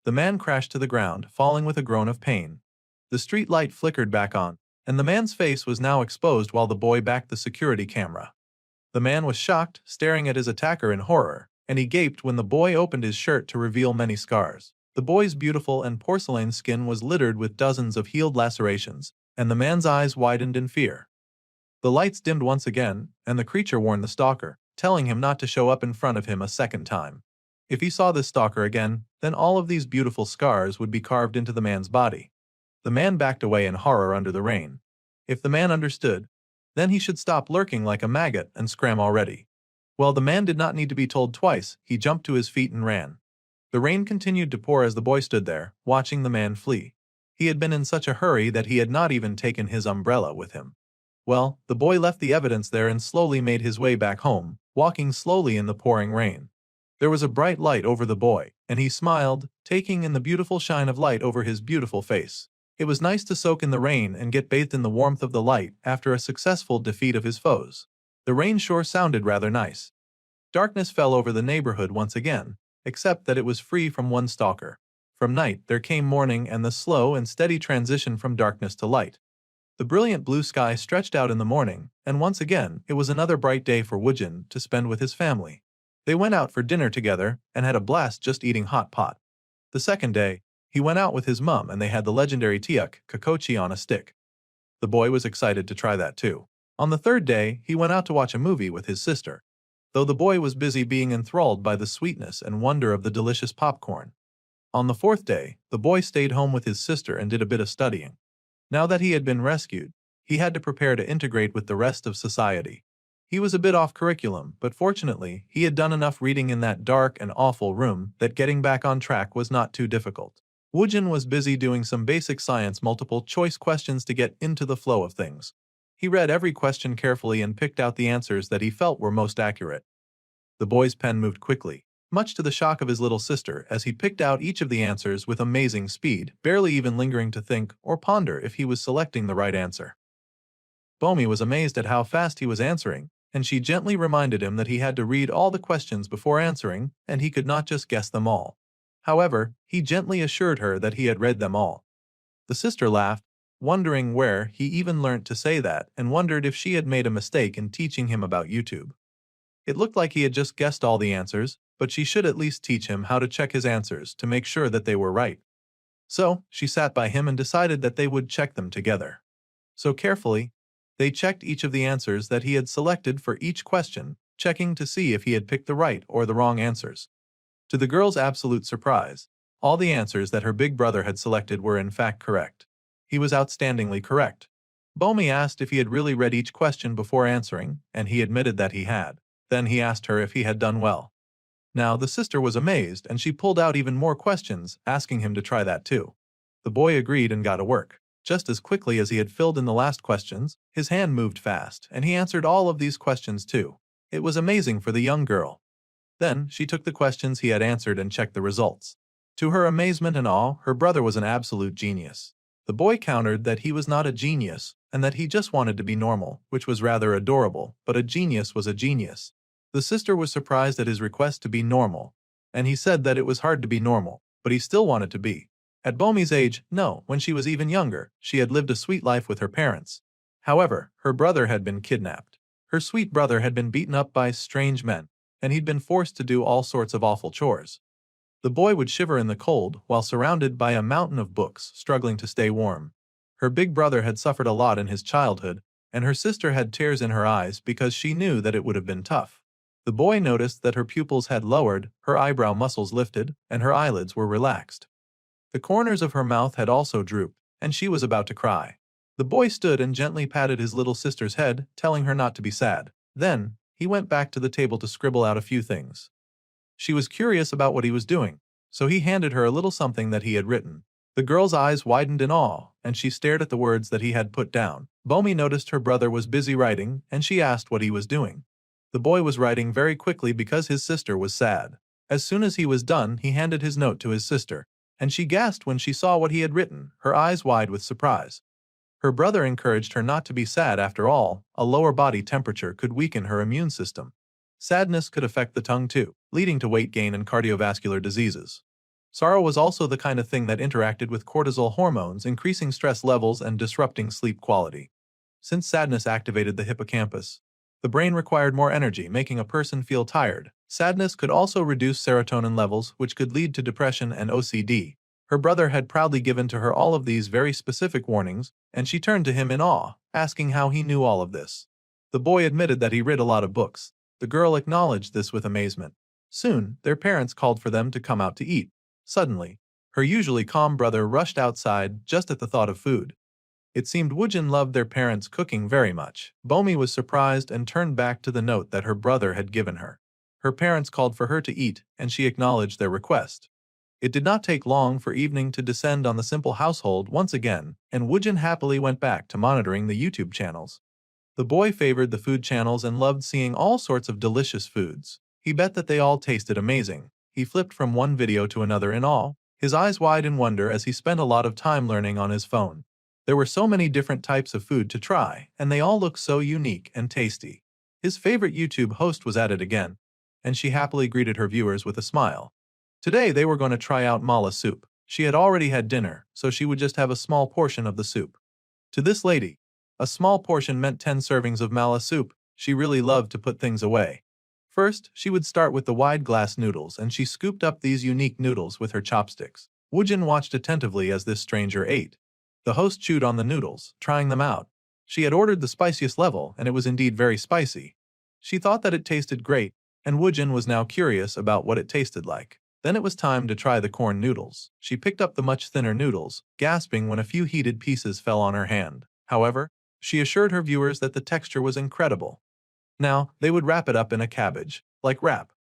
The man crashed to the ground, falling with a groan of pain. The street light flickered back on, and the man's face was now exposed while the boy backed the security camera. The man was shocked, staring at his attacker in horror, and he gaped when the boy opened his shirt to reveal many scars. The boy's beautiful and porcelain skin was littered with dozens of healed lacerations, and the man's eyes widened in fear. The lights dimmed once again, and the creature warned the stalker, telling him not to show up in front of him a second time. If he saw this stalker again, then all of these beautiful scars would be carved into the man's body. The man backed away in horror under the rain. If the man understood, then he should stop lurking like a maggot and scram already. Well, the man did not need to be told twice. He jumped to his feet and ran. The rain continued to pour as the boy stood there, watching the man flee. He had been in such a hurry that he had not even taken his umbrella with him. Well, the boy left the evidence there and slowly made his way back home, walking slowly in the pouring rain. There was a bright light over the boy, and he smiled, taking in the beautiful shine of light over his beautiful face. It was nice to soak in the rain and get bathed in the warmth of the light after a successful defeat of his foes. The rain sure sounded rather nice. Darkness fell over the neighborhood once again, except that it was free from one stalker. From night there came morning and the slow and steady transition from darkness to light. The brilliant blue sky stretched out in the morning, and once again it was another bright day for Woojin to spend with his family. They went out for dinner together and had a blast just eating hot pot. The second day, He went out with his mum and they had the legendary tiak, kakochi on a stick. The boy was excited to try that too. On the third day, he went out to watch a movie with his sister, though the boy was busy being enthralled by the sweetness and wonder of the delicious popcorn. On the fourth day, the boy stayed home with his sister and did a bit of studying. Now that he had been rescued, he had to prepare to integrate with the rest of society. He was a bit off curriculum, but fortunately, he had done enough reading in that dark and awful room that getting back on track was not too difficult. Woojin was busy doing some basic science multiple choice questions to get into the flow of things. He read every question carefully and picked out the answers that he felt were most accurate. The boy's pen moved quickly, much to the shock of his little sister as he picked out each of the answers with amazing speed, barely even lingering to think or ponder if he was selecting the right answer. Bomi was amazed at how fast he was answering, and she gently reminded him that he had to read all the questions before answering, and he could not just guess them all. However, he gently assured her that he had read them all. The sister laughed, wondering where he even learnt to say that, and wondered if she had made a mistake in teaching him about YouTube. It looked like he had just guessed all the answers, but she should at least teach him how to check his answers to make sure that they were right. So, she sat by him and decided that they would check them together. So carefully, they checked each of the answers that he had selected for each question, checking to see if he had picked the right or the wrong answers. To the girl's absolute surprise, all the answers that her big brother had selected were in fact correct. He was outstandingly correct. Bomi asked if he had really read each question before answering, and he admitted that he had. Then he asked her if he had done well. Now the sister was amazed and she pulled out even more questions, asking him to try that too. The boy agreed and got to work. Just as quickly as he had filled in the last questions, his hand moved fast, and he answered all of these questions too. It was amazing for the young girl. Then, she took the questions he had answered and checked the results. To her amazement and awe, her brother was an absolute genius. The boy countered that he was not a genius, and that he just wanted to be normal, which was rather adorable, but a genius was a genius. The sister was surprised at his request to be normal, and he said that it was hard to be normal, but he still wanted to be. At Bomi's age, no, when she was even younger, she had lived a sweet life with her parents. However, her brother had been kidnapped. Her sweet brother had been beaten up by strange men, and he'd been forced to do all sorts of awful chores. The boy would shiver in the cold while surrounded by a mountain of books, struggling to stay warm. Her big brother had suffered a lot in his childhood, and her sister had tears in her eyes because she knew that it would have been tough. The boy noticed that her pupils had lowered, her eyebrow muscles lifted, and her eyelids were relaxed. The corners of her mouth had also drooped, and she was about to cry. The boy stood and gently patted his little sister's head, telling her not to be sad. Then, he went back to the table to scribble out a few things. She was curious about what he was doing, so he handed her a little something that he had written. The girl's eyes widened in awe, and she stared at the words that he had put down. Bomi noticed her brother was busy writing, and she asked what he was doing. The boy was writing very quickly because his sister was sad. As soon as he was done, he handed his note to his sister, and she gasped when she saw what he had written, her eyes wide with surprise. Her brother encouraged her not to be sad after all, a lower body temperature could weaken her immune system. Sadness could affect the tongue too, leading to weight gain and cardiovascular diseases. Sorrow was also the kind of thing that interacted with cortisol hormones, increasing stress levels and disrupting sleep quality. Since sadness activated the hippocampus, the brain required more energy, making a person feel tired. Sadness could also reduce serotonin levels, which could lead to depression and OCD. Her brother had proudly given to her all of these very specific warnings, and she turned to him in awe, asking how he knew all of this. The boy admitted that he read a lot of books. The girl acknowledged this with amazement. Soon, their parents called for them to come out to eat. Suddenly, her usually calm brother rushed outside just at the thought of food. It seemed Woojin loved their parents' cooking very much. Bomi was surprised and turned back to the note that her brother had given her. Her parents called for her to eat, and she acknowledged their request. It did not take long for evening to descend on the simple household once again, and Woojin happily went back to monitoring the YouTube channels. The boy favored the food channels and loved seeing all sorts of delicious foods. He bet that they all tasted amazing. He flipped from one video to another in awe, his eyes wide in wonder as he spent a lot of time learning on his phone. There were so many different types of food to try, and they all looked so unique and tasty. His favorite YouTube host was at it again, and she happily greeted her viewers with a smile. Today they were going to try out mala soup. She had already had dinner, so she would just have a small portion of the soup. To this lady, a small portion meant 10 servings of mala soup. She really loved to put things away. First, she would start with the wide glass noodles, and she scooped up these unique noodles with her chopsticks. Woojin watched attentively as this stranger ate. The host chewed on the noodles, trying them out. She had ordered the spiciest level, and it was indeed very spicy. She thought that it tasted great, and Woojin was now curious about what it tasted like. Then it was time to try the corn noodles. She picked up the much thinner noodles, gasping when a few heated pieces fell on her hand. However, she assured her viewers that the texture was incredible. Now, they would wrap it up in a cabbage, like wrap.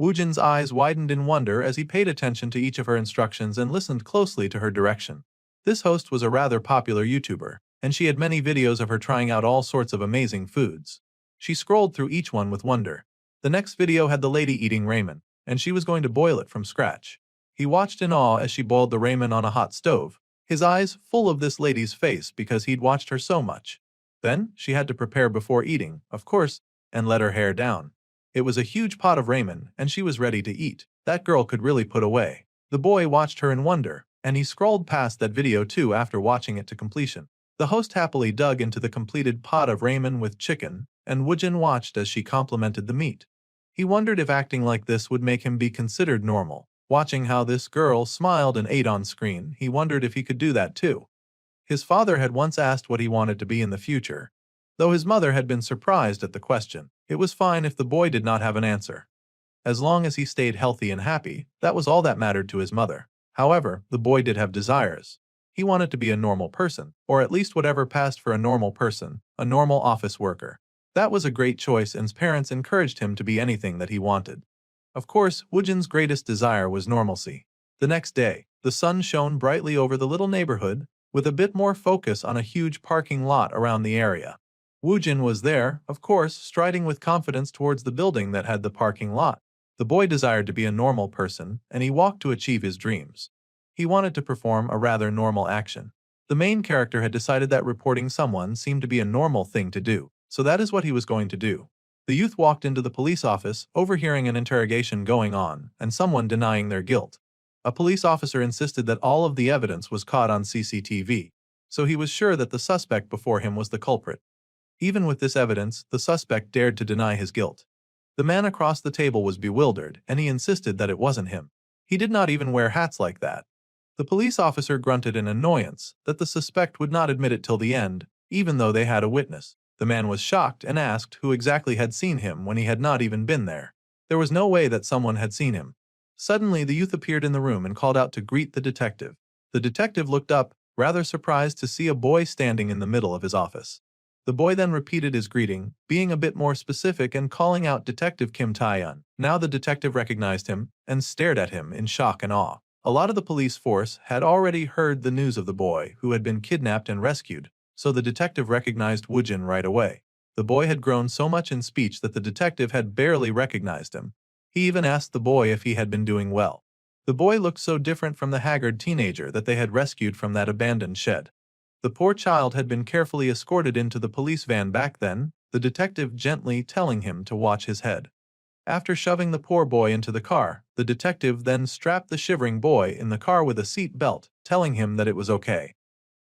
Woojin's eyes widened in wonder as he paid attention to each of her instructions and listened closely to her direction. This host was a rather popular YouTuber, and she had many videos of her trying out all sorts of amazing foods. She scrolled through each one with wonder. The next video had the lady eating ramen, and she was going to boil it from scratch. He watched in awe as she boiled the ramen on a hot stove, his eyes full of this lady's face because he'd watched her so much. Then, she had to prepare before eating, of course, and let her hair down. It was a huge pot of ramen, and she was ready to eat. That girl could really put away. The boy watched her in wonder, and he scrolled past that video too after watching it to completion. The host happily dug into the completed pot of ramen with chicken, and Woojin watched as she complimented the meat. He wondered if acting like this would make him be considered normal. Watching how this girl smiled and ate on screen, he wondered if he could do that too. His father had once asked what he wanted to be in the future. Though his mother had been surprised at the question, it was fine if the boy did not have an answer. As long as he stayed healthy and happy, that was all that mattered to his mother. However, the boy did have desires. He wanted to be a normal person, or at least whatever passed for a normal person, a normal office worker. That was a great choice, and his parents encouraged him to be anything that he wanted. Of course, Woojin's greatest desire was normalcy. The next day, the sun shone brightly over the little neighborhood, with a bit more focus on a huge parking lot around the area. Woojin was there, of course, striding with confidence towards the building that had the parking lot. The boy desired to be a normal person, and he walked to achieve his dreams. He wanted to perform a rather normal action. The main character had decided that reporting someone seemed to be a normal thing to do, so that is what he was going to do. The youth walked into the police office, overhearing an interrogation going on, and someone denying their guilt. A police officer insisted that all of the evidence was caught on CCTV, so he was sure that the suspect before him was the culprit. Even with this evidence, the suspect dared to deny his guilt. The man across the table was bewildered, and he insisted that it wasn't him. He did not even wear hats like that. The police officer grunted in annoyance that the suspect would not admit it till the end, even though they had a witness. The man was shocked and asked who exactly had seen him when he had not even been there. There was no way that someone had seen him. Suddenly, the youth appeared in the room and called out to greet the detective. The detective looked up, rather surprised to see a boy standing in the middle of his office. The boy then repeated his greeting, being a bit more specific and calling out Detective Kim Tae-yeon. Now the detective recognized him and stared at him in shock and awe. A lot of the police force had already heard the news of the boy who had been kidnapped and rescued, so the detective recognized Woojin right away. The boy had grown so much in speech that the detective had barely recognized him. He even asked the boy if he had been doing well. The boy looked so different from the haggard teenager that they had rescued from that abandoned shed. The poor child had been carefully escorted into the police van back then, the detective gently telling him to watch his head. After shoving the poor boy into the car, the detective then strapped the shivering boy in the car with a seat belt, telling him that it was okay.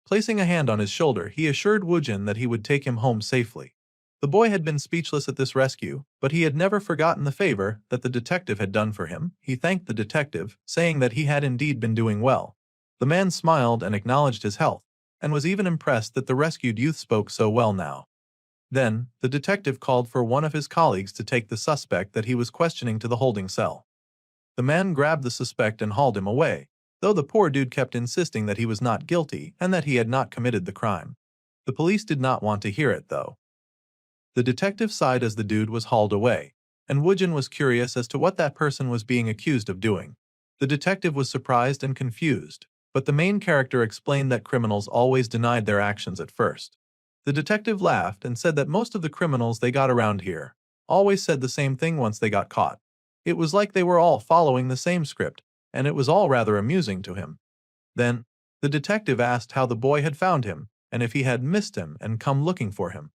Placing a hand on his shoulder, he assured Woojin that he would take him home safely. The boy had been speechless at this rescue, but he had never forgotten the favor that the detective had done for him. He thanked the detective, saying that he had indeed been doing well. The man smiled and acknowledged his health, and was even impressed that the rescued youth spoke so well now. Then, the detective called for one of his colleagues to take the suspect that he was questioning to the holding cell. The man grabbed the suspect and hauled him away, though the poor dude kept insisting that he was not guilty and that he had not committed the crime. The police did not want to hear it, though. The detective sighed as the dude was hauled away, and Woojin was curious as to what that person was being accused of doing. The detective was surprised and confused, but the main character explained that criminals always denied their actions at first. The detective laughed and said that most of the criminals they got around here always said the same thing once they got caught. It was like they were all following the same script, and it was all rather amusing to him. Then, the detective asked how the boy had found him, and if he had missed him and come looking for him.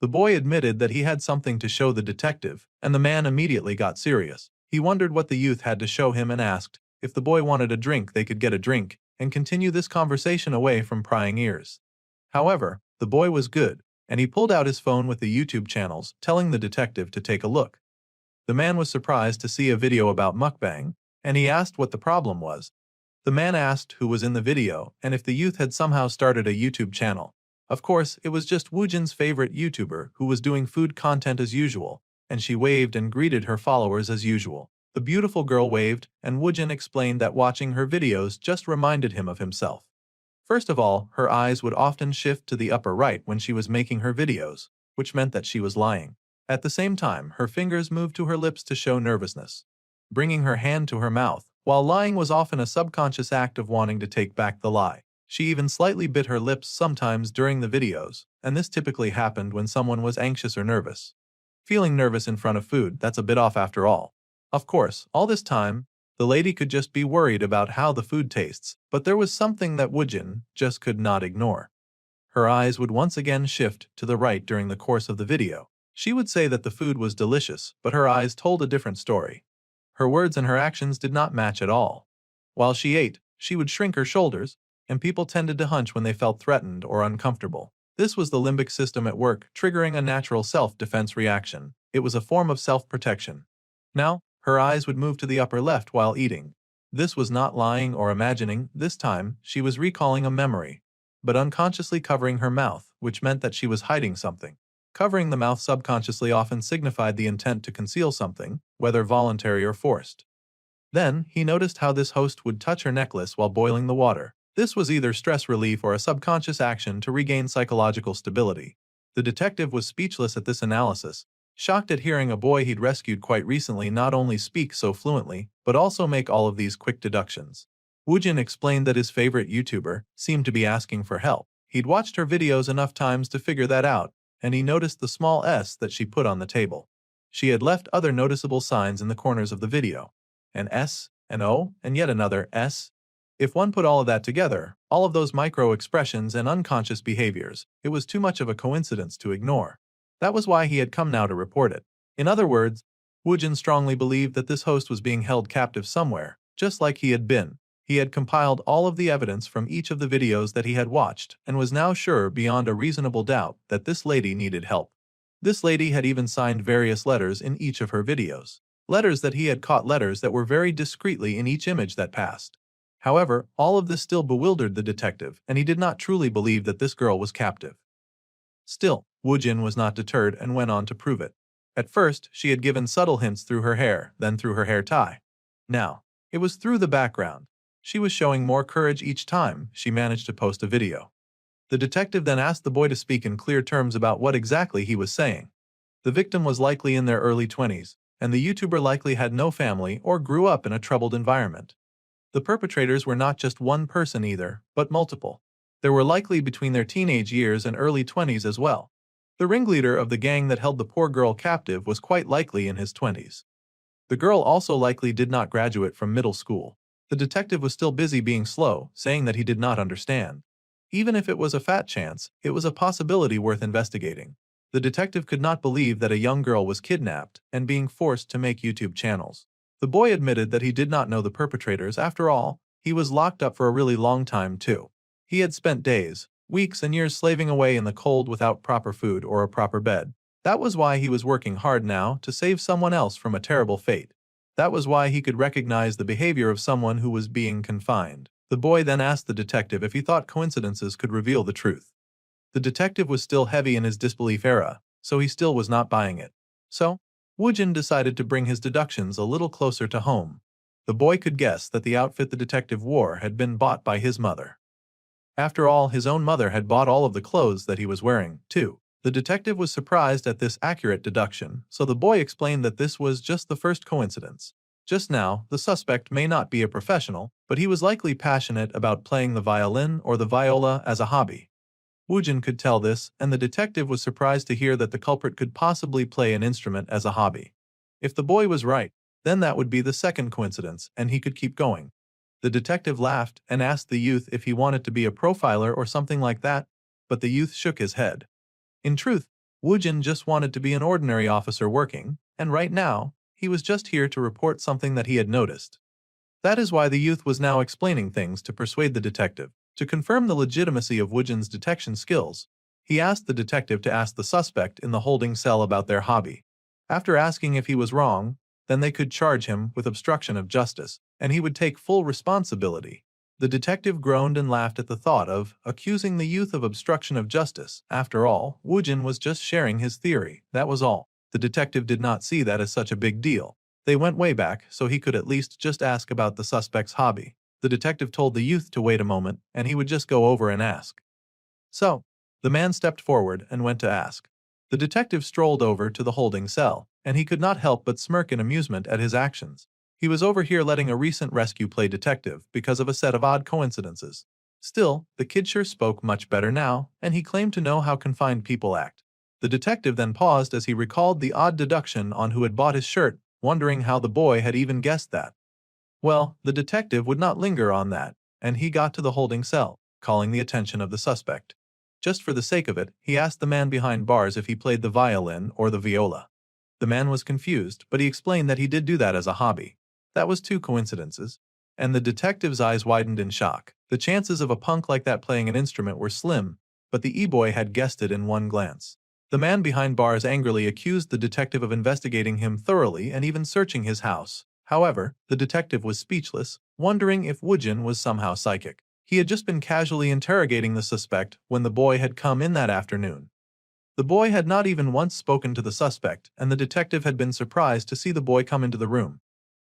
The boy admitted that he had something to show the detective, and the man immediately got serious. He wondered what the youth had to show him and asked if the boy wanted a drink they could get a drink, and continue this conversation away from prying ears. However, the boy was good, and he pulled out his phone with the YouTube channels, telling the detective to take a look. The man was surprised to see a video about mukbang, and he asked what the problem was. The man asked who was in the video and if the youth had somehow started a YouTube channel. Of course, it was just Woojin's favorite YouTuber who was doing food content as usual, and she waved and greeted her followers as usual. The beautiful girl waved, and Woojin explained that watching her videos just reminded him of himself. First of all, her eyes would often shift to the upper right when she was making her videos, which meant that she was lying. At the same time, her fingers moved to her lips to show nervousness. Bringing her hand to her mouth, while lying was often a subconscious act of wanting to take back the lie. She even slightly bit her lips sometimes during the videos, and this typically happened when someone was anxious or nervous. Feeling nervous in front of food, that's a bit off after all. Of course, all this time, the lady could just be worried about how the food tastes, but there was something that Woojin just could not ignore. Her eyes would once again shift to the right during the course of the video. She would say that the food was delicious, but her eyes told a different story. Her words and her actions did not match at all. While she ate, she would shrink her shoulders, and people tended to hunch when they felt threatened or uncomfortable. This was the limbic system at work, triggering a natural self-defense reaction. It was a form of self-protection. Now, her eyes would move to the upper left while eating. This was not lying or imagining. This time, she was recalling a memory, but unconsciously covering her mouth, which meant that she was hiding something. Covering the mouth subconsciously often signified the intent to conceal something, whether voluntary or forced. Then, he noticed how this host would touch her necklace while boiling the water. This was either stress relief or a subconscious action to regain psychological stability. The detective was speechless at this analysis, shocked at hearing a boy he'd rescued quite recently not only speak so fluently, but also make all of these quick deductions. Woojin explained that his favorite YouTuber seemed to be asking for help. He'd watched her videos enough times to figure that out, and he noticed the small S that she put on the table. She had left other noticeable signs in the corners of the video. An S, an O, and yet another S. If one put all of that together, all of those micro-expressions and unconscious behaviors, it was too much of a coincidence to ignore. That was why he had come now to report it. In other words, Woojin strongly believed that this host was being held captive somewhere, just like he had been. He had compiled all of the evidence from each of the videos that he had watched and was now sure beyond a reasonable doubt that this lady needed help. This lady had even signed various letters in each of her videos. Letters that he had caught, letters that were very discreetly in each image that passed. However, all of this still bewildered the detective, and he did not truly believe that this girl was captive. Still, Woojin was not deterred and went on to prove it. At first, she had given subtle hints through her hair, then through her hair tie. Now, it was through the background. She was showing more courage each time she managed to post a video. The detective then asked the boy to speak in clear terms about what exactly he was saying. The victim was likely in their early 20s, and the YouTuber likely had no family or grew up in a troubled environment. The perpetrators were not just one person either, but multiple. They were likely between their teenage years and early 20s as well. The ringleader of the gang that held the poor girl captive was quite likely in his 20s. The girl also likely did not graduate from middle school. The detective was still busy being slow, saying that he did not understand. Even if it was a fat chance, it was a possibility worth investigating. The detective could not believe that a young girl was kidnapped and being forced to make YouTube channels. The boy admitted that he did not know the perpetrators. After all, he was locked up for a really long time too. He had spent days, weeks, and years slaving away in the cold without proper food or a proper bed. That was why he was working hard now to save someone else from a terrible fate. That was why he could recognize the behavior of someone who was being confined. The boy then asked the detective if he thought coincidences could reveal the truth. The detective was still heavy in his disbelief era, so he still was not buying it. So, Woojin decided to bring his deductions a little closer to home. The boy could guess that the outfit the detective wore had been bought by his mother. After all, his own mother had bought all of the clothes that he was wearing, too. The detective was surprised at this accurate deduction, so the boy explained that this was just the first coincidence. Just now, the suspect may not be a professional, but he was likely passionate about playing the violin or the viola as a hobby. Woojin could tell this, and the detective was surprised to hear that the culprit could possibly play an instrument as a hobby. If the boy was right, then that would be the second coincidence, and he could keep going. The detective laughed and asked the youth if he wanted to be a profiler or something like that, but the youth shook his head. In truth, Woojin just wanted to be an ordinary officer working, and right now, he was just here to report something that he had noticed. That is why the youth was now explaining things to persuade the detective. To confirm the legitimacy of Woojin's detection skills, he asked the detective to ask the suspect in the holding cell about their hobby. After asking if he was wrong, then they could charge him with obstruction of justice, and he would take full responsibility. The detective groaned and laughed at the thought of accusing the youth of obstruction of justice. After all, Woojin was just sharing his theory, that was all. The detective did not see that as such a big deal. They went way back, so he could at least just ask about the suspect's hobby. The detective told the youth to wait a moment, and he would just go over and ask. So, the man stepped forward and went to ask. The detective strolled over to the holding cell, and he could not help but smirk in amusement at his actions. He was over here letting a recent rescue play detective because of a set of odd coincidences. Still, the kid sure spoke much better now, and he claimed to know how confined people act. The detective then paused as he recalled the odd deduction on who had bought his shirt, wondering how the boy had even guessed that. Well, the detective would not linger on that, and he got to the holding cell, calling the attention of the suspect. Just for the sake of it, he asked the man behind bars if he played the violin or the viola. The man was confused, but he explained that he did do that as a hobby. That was two coincidences. And the detective's eyes widened in shock. The chances of a punk like that playing an instrument were slim, but the e-boy had guessed it in one glance. The man behind bars angrily accused the detective of investigating him thoroughly and even searching his house. However, the detective was speechless, wondering if Woojin was somehow psychic. He had just been casually interrogating the suspect when the boy had come in that afternoon. The boy had not even once spoken to the suspect, and the detective had been surprised to see the boy come into the room.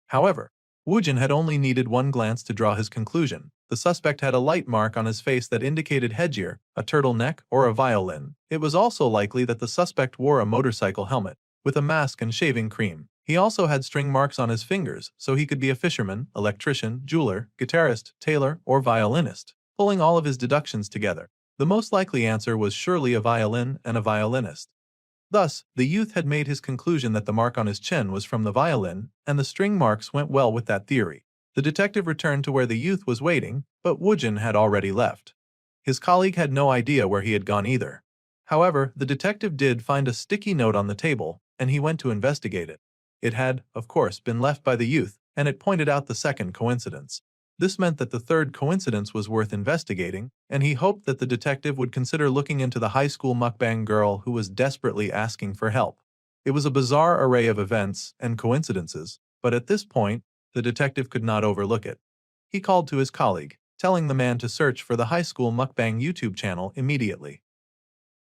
However, Woojin had only needed one glance to draw his conclusion. The suspect had a light mark on his face that indicated headgear, a turtleneck, or a violin. It was also likely that the suspect wore a motorcycle helmet, with a mask and shaving cream. He also had string marks on his fingers, so he could be a fisherman, electrician, jeweler, guitarist, tailor, or violinist. Pulling all of his deductions together, the most likely answer was surely a violin and a violinist. Thus, the youth had made his conclusion that the mark on his chin was from the violin, and the string marks went well with that theory. The detective returned to where the youth was waiting, but Woojin had already left. His colleague had no idea where he had gone either. However, the detective did find a sticky note on the table, and he went to investigate it. It had, of course, been left by the youth, and it pointed out the second coincidence. This meant that the third coincidence was worth investigating, and he hoped that the detective would consider looking into the high school mukbang girl who was desperately asking for help. It was a bizarre array of events and coincidences, but at this point, the detective could not overlook it. He called to his colleague, telling the man to search for the high school mukbang YouTube channel immediately.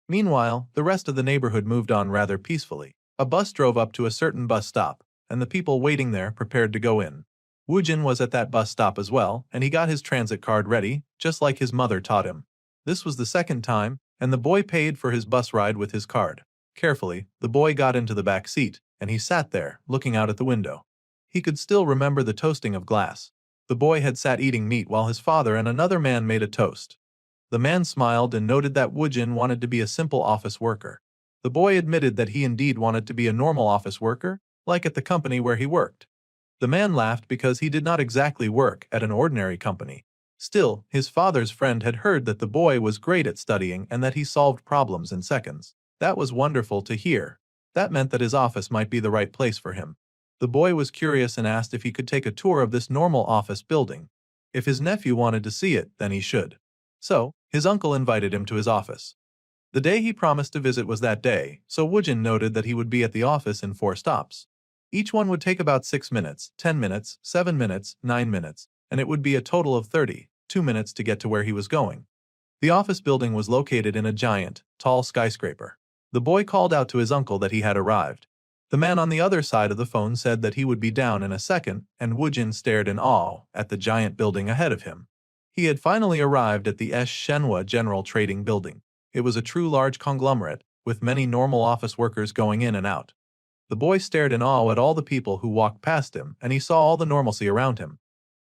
Meanwhile, the rest of the neighborhood moved on rather peacefully. A bus drove up to a certain bus stop, and the people waiting there prepared to go in. Woojin was at that bus stop as well, and he got his transit card ready, just like his mother taught him. This was the second time, and the boy paid for his bus ride with his card. Carefully, the boy got into the back seat, and he sat there, looking out at the window. He could still remember the toasting of glass. The boy had sat eating meat while his father and another man made a toast. The man smiled and noted that Woojin wanted to be a simple office worker. The boy admitted that he indeed wanted to be a normal office worker, like at the company where he worked. The man laughed because he did not exactly work at an ordinary company. Still, his father's friend had heard that the boy was great at studying and that he solved problems in seconds. That was wonderful to hear. That meant that his office might be the right place for him. The boy was curious and asked if he could take a tour of this normal office building. If his nephew wanted to see it, then he should. So, his uncle invited him to his office. The day he promised to visit was that day, so Woojin noted that he would be at the office in 4 stops. Each one would take about 6 minutes, 10 minutes, 7 minutes, 9 minutes, and it would be a total of 32 minutes to get to where he was going. The office building was located in a giant, tall skyscraper. The boy called out to his uncle that he had arrived. The man on the other side of the phone said that he would be down in a second, and Woojin stared in awe at the giant building ahead of him. He had finally arrived at the Shenhua General Trading Building. It was a true large conglomerate, with many normal office workers going in and out. The boy stared in awe at all the people who walked past him, and he saw all the normalcy around him.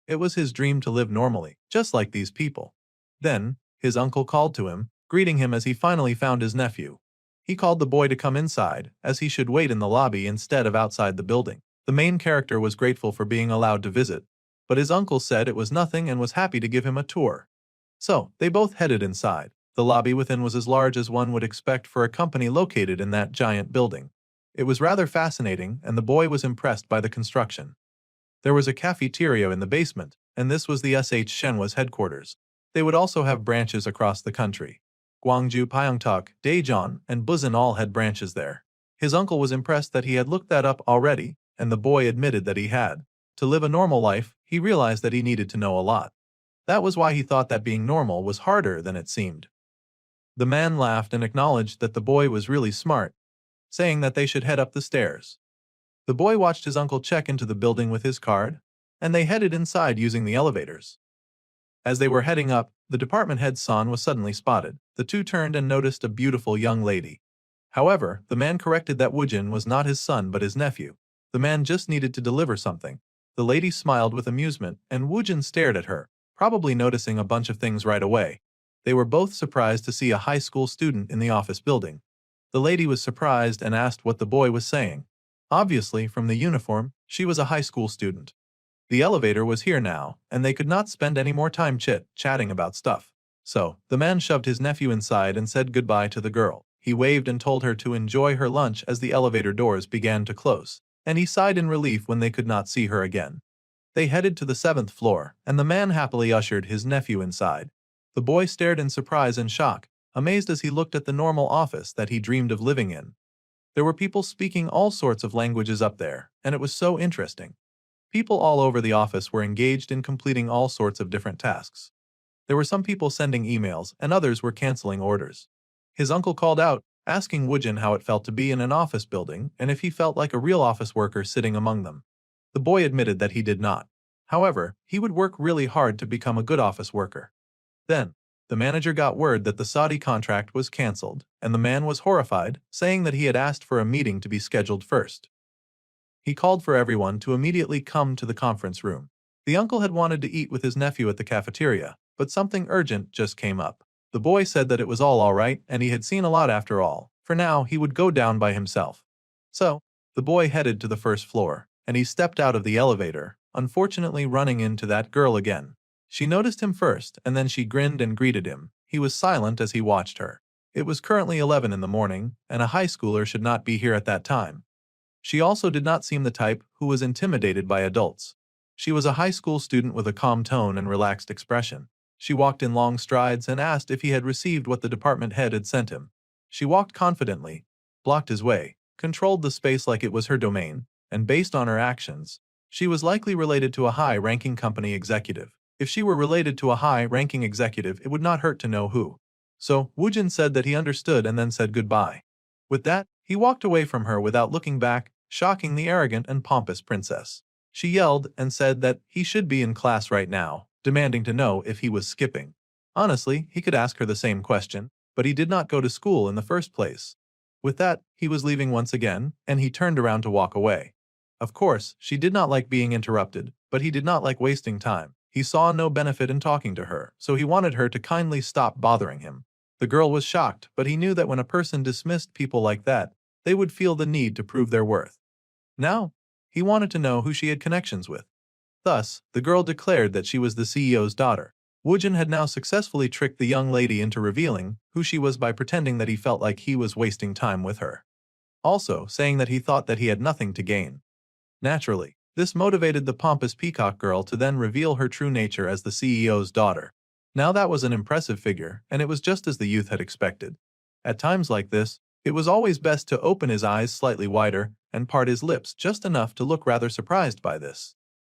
It was his dream to live normally, just like these people. Then, his uncle called to him, greeting him as he finally found his nephew. He called the boy to come inside, as he should wait in the lobby instead of outside the building. The main character was grateful for being allowed to visit, but his uncle said it was nothing and was happy to give him a tour. So, they both headed inside. The lobby within was as large as one would expect for a company located in that giant building. It was rather fascinating, and the boy was impressed by the construction. There was a cafeteria in the basement, and this was the SH Shenhua's headquarters. They would also have branches across the country. Gwangju, Pyeongtaek, Daejeon, and Busan all had branches there. His uncle was impressed that he had looked that up already, and the boy admitted that he had. To live a normal life, he realized that he needed to know a lot. That was why he thought that being normal was harder than it seemed. The man laughed and acknowledged that the boy was really smart, saying that they should head up the stairs. The boy watched his uncle check into the building with his card, and they headed inside using the elevators. As they were heading up, the department head's son was suddenly spotted. The two turned and noticed a beautiful young lady. However, the man corrected that Woojin was not his son but his nephew. The man just needed to deliver something. The lady smiled with amusement, and Woojin stared at her, probably noticing a bunch of things right away. They were both surprised to see a high school student in the office building. The lady was surprised and asked what the boy was saying. Obviously, from the uniform, she was a high school student. The elevator was here now, and they could not spend any more time chatting about stuff. So, the man shoved his nephew inside and said goodbye to the girl. He waved and told her to enjoy her lunch as the elevator doors began to close, and he sighed in relief when they could not see her again. They headed to the 7th floor, and the man happily ushered his nephew inside. The boy stared in surprise and shock, amazed as he looked at the normal office that he dreamed of living in. There were people speaking all sorts of languages up there, and it was so interesting. People all over the office were engaged in completing all sorts of different tasks. There were some people sending emails, and others were canceling orders. His uncle called out, asking Woojin how it felt to be in an office building and if he felt like a real office worker sitting among them. The boy admitted that he did not. However, he would work really hard to become a good office worker. Then, the manager got word that the Saudi contract was cancelled, and the man was horrified, saying that he had asked for a meeting to be scheduled first. He called for everyone to immediately come to the conference room. The uncle had wanted to eat with his nephew at the cafeteria, but something urgent just came up. The boy said that it was all right and he had seen a lot after all. For now, he would go down by himself. So, the boy headed to the 1st floor, and he stepped out of the elevator, unfortunately running into that girl again. She noticed him first, and then she grinned and greeted him. He was silent as he watched her. It was currently 11 in the morning, and a high schooler should not be here at that time. She also did not seem the type who was intimidated by adults. She was a high school student with a calm tone and relaxed expression. She walked in long strides and asked if he had received what the department head had sent him. She walked confidently, blocked his way, controlled the space like it was her domain, and based on her actions, she was likely related to a high-ranking company executive. If she were related to a high-ranking executive, it would not hurt to know who. So, Woojin said that he understood and then said goodbye. With that, he walked away from her without looking back, shocking the arrogant and pompous princess. She yelled and said that he should be in class right now, demanding to know if he was skipping. Honestly, he could ask her the same question, but he did not go to school in the first place. With that, he was leaving once again, and he turned around to walk away. Of course, she did not like being interrupted, but he did not like wasting time. He saw no benefit in talking to her, so he wanted her to kindly stop bothering him. The girl was shocked, but he knew that when a person dismissed people like that, they would feel the need to prove their worth. Now, he wanted to know who she had connections with. Thus, the girl declared that she was the CEO's daughter. Woojin had now successfully tricked the young lady into revealing who she was by pretending that he felt like he was wasting time with her. Also, saying that he thought that he had nothing to gain. Naturally, this motivated the pompous peacock girl to then reveal her true nature as the CEO's daughter. Now that was an impressive figure, and it was just as the youth had expected. At times like this, it was always best to open his eyes slightly wider and part his lips just enough to look rather surprised by this.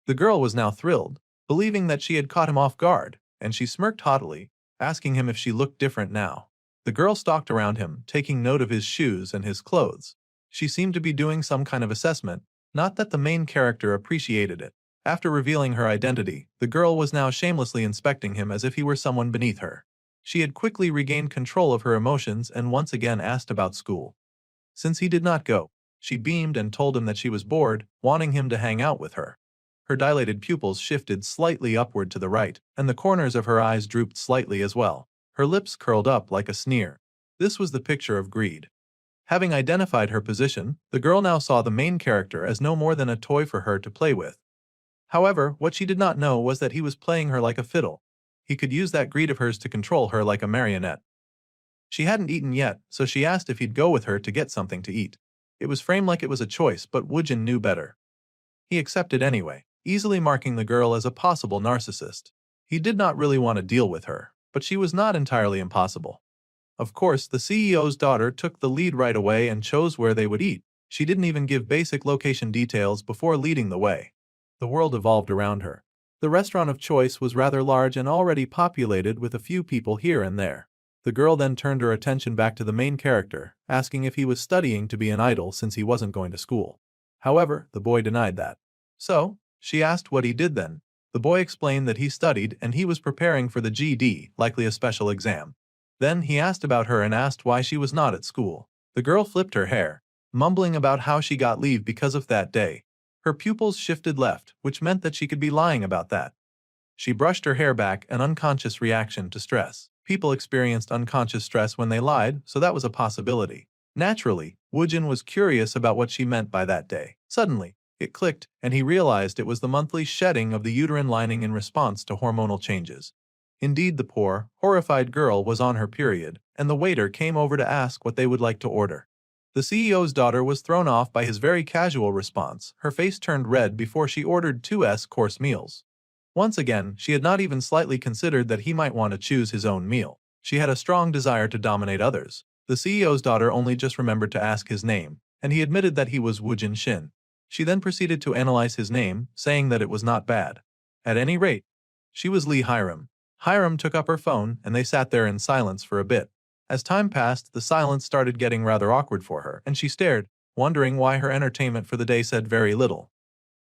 The girl was now thrilled, believing that she had caught him off guard, and she smirked haughtily, asking him if she looked different now. The girl stalked around him, taking note of his shoes and his clothes. She seemed to be doing some kind of assessment, not that the main character appreciated it. After revealing her identity, the girl was now shamelessly inspecting him as if he were someone beneath her. She had quickly regained control of her emotions and once again asked about school. Since he did not go, she beamed and told him that she was bored, wanting him to hang out with her. Her dilated pupils shifted slightly upward to the right, and the corners of her eyes drooped slightly as well. Her lips curled up like a sneer. This was the picture of greed. Having identified her position, the girl now saw the main character as no more than a toy for her to play with. However, what she did not know was that he was playing her like a fiddle. He could use that greed of hers to control her like a marionette. She hadn't eaten yet, so she asked if he'd go with her to get something to eat. It was framed like it was a choice, but Woojin knew better. He accepted anyway, easily marking the girl as a possible narcissist. He did not really want to deal with her, but she was not entirely impossible. Of course, the CEO's daughter took the lead right away and chose where they would eat. She didn't even give basic location details before leading the way. The world evolved around her. The restaurant of choice was rather large and already populated with a few people here and there. The girl then turned her attention back to the main character, asking if he was studying to be an idol since he wasn't going to school. However, the boy denied that. So, she asked what he did then. The boy explained that he studied and he was preparing for the GD, likely a special exam. Then he asked about her and asked why she was not at school. The girl flipped her hair, mumbling about how she got leave because of that day. Her pupils shifted left, which meant that she could be lying about that. She brushed her hair back, an unconscious reaction to stress. People experienced unconscious stress when they lied, so that was a possibility. Naturally, Woojin was curious about what she meant by that day. Suddenly, it clicked, and he realized it was the monthly shedding of the uterine lining in response to hormonal changes. Indeed, the poor, horrified girl was on her period, and the waiter came over to ask what they would like to order. The CEO's daughter was thrown off by his very casual response. Her face turned red before she ordered 2 course meals. Once again, she had not even slightly considered that he might want to choose his own meal. She had a strong desire to dominate others. The CEO's daughter only just remembered to ask his name, and he admitted that he was Woojin Shin. She then proceeded to analyze his name, saying that it was not bad. At any rate, she was Lee Hiram. Hiram took up her phone, and they sat there in silence for a bit. As time passed, the silence started getting rather awkward for her, and she stared, wondering why her entertainment for the day said very little.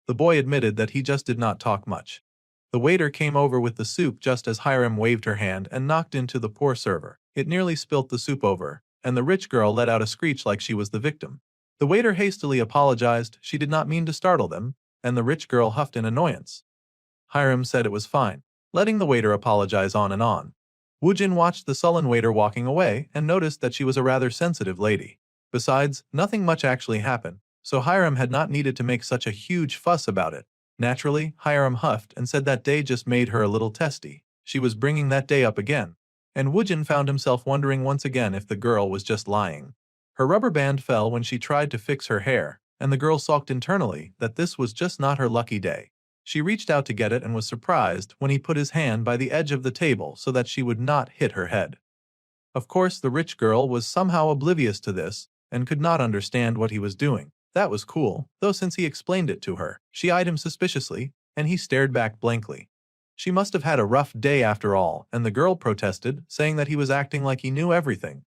The boy admitted that he just did not talk much. The waiter came over with the soup just as Hiram waved her hand and knocked into the poor server. It nearly spilt the soup over, and the rich girl let out a screech like she was the victim. The waiter hastily apologized, she did not mean to startle them, and the rich girl huffed in annoyance. Hiram said it was fine, letting the waiter apologize on and on. Woojin watched the sullen waiter walking away and noticed that she was a rather sensitive lady. Besides, nothing much actually happened, so Hiram had not needed to make such a huge fuss about it. Naturally, Hiram huffed and said that day just made her a little testy. She was bringing that day up again. And Woojin found himself wondering once again if the girl was just lying. Her rubber band fell when she tried to fix her hair, and the girl sulked internally that this was just not her lucky day. She reached out to get it and was surprised when he put his hand by the edge of the table so that she would not hit her head. Of course, the rich girl was somehow oblivious to this and could not understand what he was doing. That was cool, though since he explained it to her, she eyed him suspiciously, and he stared back blankly. She must have had a rough day after all, and the girl protested, saying that he was acting like he knew everything.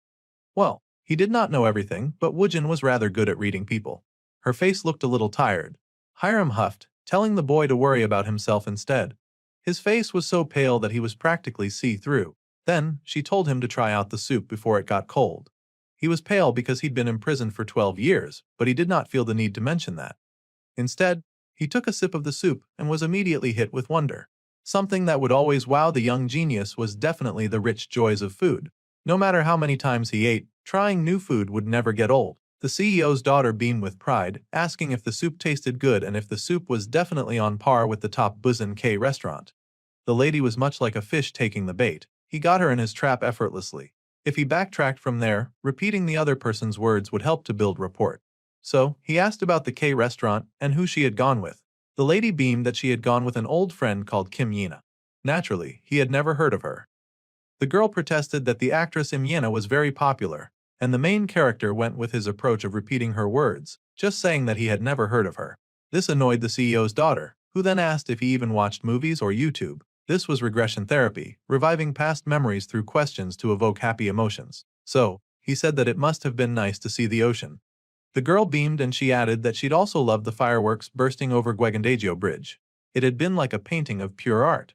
Well, he did not know everything, but Woojin was rather good at reading people. Her face looked a little tired. Hiram huffed, telling the boy to worry about himself instead. His face was so pale that he was practically see-through. Then, she told him to try out the soup before it got cold. He was pale because he'd been imprisoned for 12 years, but he did not feel the need to mention that. Instead, he took a sip of the soup and was immediately hit with wonder. Something that would always wow the young genius was definitely the rich joys of food. No matter how many times he ate, trying new food would never get old. The CEO's daughter beamed with pride, asking if the soup tasted good and if the soup was definitely on par with the top Busan K restaurant. The lady was much like a fish taking the bait. He got her in his trap effortlessly. If he backtracked from there, repeating the other person's words would help to build rapport. So, he asked about the K restaurant and who she had gone with. The lady beamed that she had gone with an old friend called Kim Yena. Naturally, he had never heard of her. The girl protested that the actress Im Yena was very popular, and the main character went with his approach of repeating her words, just saying that he had never heard of her. This annoyed the CEO's daughter, who then asked if he even watched movies or YouTube. This was regression therapy, reviving past memories through questions to evoke happy emotions. So, he said that it must have been nice to see the ocean. The girl beamed and she added that she'd also loved the fireworks bursting over Gwegendageo Bridge. It had been like a painting of pure art.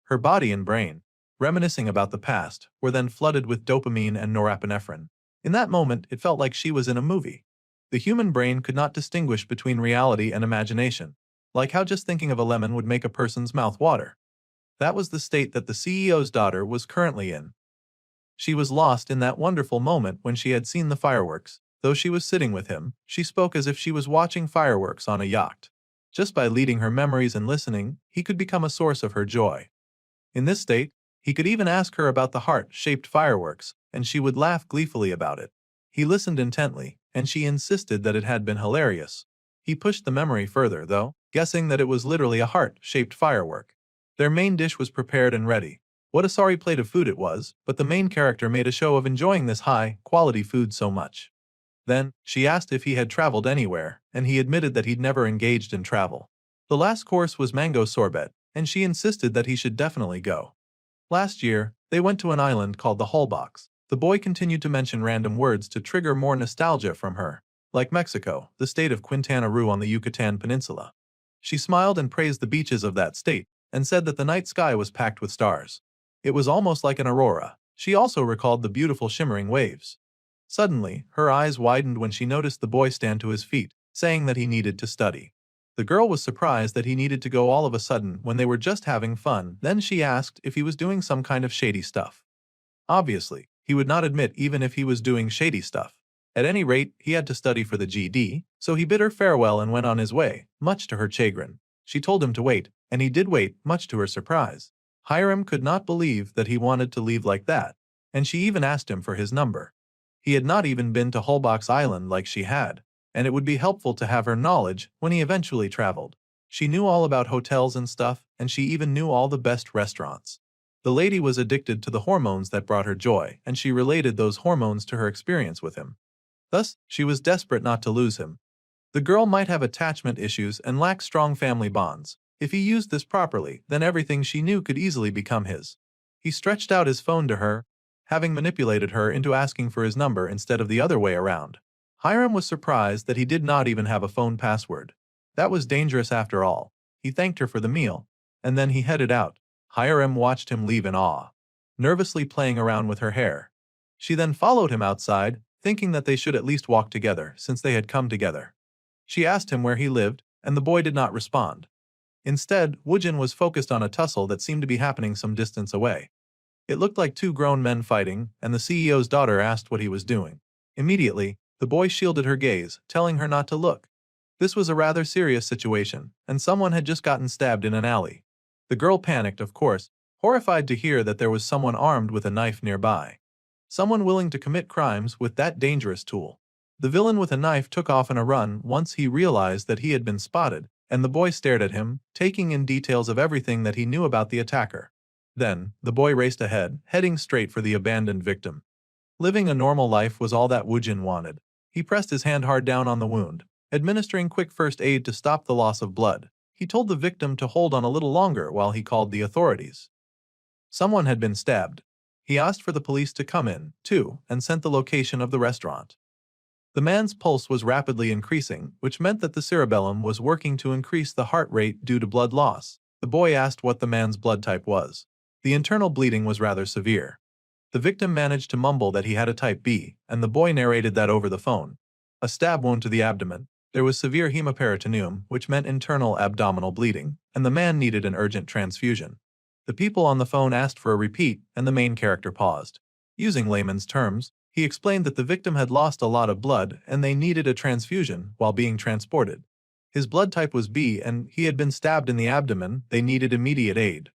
Her body and brain, reminiscing about the past, were then flooded with dopamine and norepinephrine. In that moment, it felt like she was in a movie. The human brain could not distinguish between reality and imagination, like how just thinking of a lemon would make a person's mouth water. That was the state that the CEO's daughter was currently in. She was lost in that wonderful moment when she had seen the fireworks. Though she was sitting with him, she spoke as if she was watching fireworks on a yacht. Just by leading her memories and listening, he could become a source of her joy. In this state, he could even ask her about the heart-shaped fireworks, and she would laugh gleefully about it. He listened intently, and she insisted that it had been hilarious. He pushed the memory further, though, guessing that it was literally a heart-shaped firework. Their main dish was prepared and ready. What a sorry plate of food it was, but the main character made a show of enjoying this high-quality food so much. Then, she asked if he had traveled anywhere, and he admitted that he'd never engaged in travel. The last course was mango sorbet, and she insisted that he should definitely go. Last year, they went to an island called the Hullbox. The boy continued to mention random words to trigger more nostalgia from her, like Mexico, the state of Quintana Roo on the Yucatan Peninsula. She smiled and praised the beaches of that state, and said that the night sky was packed with stars. It was almost like an aurora. She also recalled the beautiful shimmering waves. Suddenly, her eyes widened when she noticed the boy stand to his feet, saying that he needed to study. The girl was surprised that he needed to go all of a sudden when they were just having fun. Then she asked if he was doing some kind of shady stuff. Obviously, he would not admit even if he was doing shady stuff. At any rate, he had to study for the GD, so he bid her farewell and went on his way, much to her chagrin. She told him to wait, and he did wait, much to her surprise. Hiram could not believe that he wanted to leave like that, and she even asked him for his number. He had not even been to Holbox Island like she had, and it would be helpful to have her knowledge when he eventually traveled. She knew all about hotels and stuff, and she even knew all the best restaurants. The lady was addicted to the hormones that brought her joy, and she related those hormones to her experience with him. Thus, she was desperate not to lose him. The girl might have attachment issues and lack strong family bonds. If he used this properly, then everything she knew could easily become his. He stretched out his phone to her, having manipulated her into asking for his number instead of the other way around. Hiram was surprised that he did not even have a phone password. That was dangerous after all. He thanked her for the meal, and then he headed out. Hiram watched him leave in awe, nervously playing around with her hair. She then followed him outside, thinking that they should at least walk together since they had come together. She asked him where he lived, and the boy did not respond. Instead, Woojin was focused on a tussle that seemed to be happening some distance away. It looked like two grown men fighting, and the CEO's daughter asked what he was doing. Immediately, the boy shielded her gaze, telling her not to look. This was a rather serious situation, and someone had just gotten stabbed in an alley. The girl panicked, of course, horrified to hear that there was someone armed with a knife nearby. Someone willing to commit crimes with that dangerous tool. The villain with a knife took off on a run once he realized that he had been spotted, and the boy stared at him, taking in details of everything that he knew about the attacker. Then, the boy raced ahead, heading straight for the abandoned victim. Living a normal life was all that Woojin wanted. He pressed his hand hard down on the wound, administering quick first aid to stop the loss of blood. He told the victim to hold on a little longer while he called the authorities. Someone had been stabbed. He asked for the police to come in, too, and sent the location of the restaurant. The man's pulse was rapidly increasing, which meant that the cerebellum was working to increase the heart rate due to blood loss. The boy asked what the man's blood type was. The internal bleeding was rather severe. The victim managed to mumble that he had a type B, and the boy narrated that over the phone. A stab wound to the abdomen. There was severe hemiperitoneum, which meant internal abdominal bleeding, and the man needed an urgent transfusion. The people on the phone asked for a repeat, and the main character paused. Using layman's terms, he explained that the victim had lost a lot of blood and they needed a transfusion while being transported. His blood type was B and he had been stabbed in the abdomen. They needed immediate aid.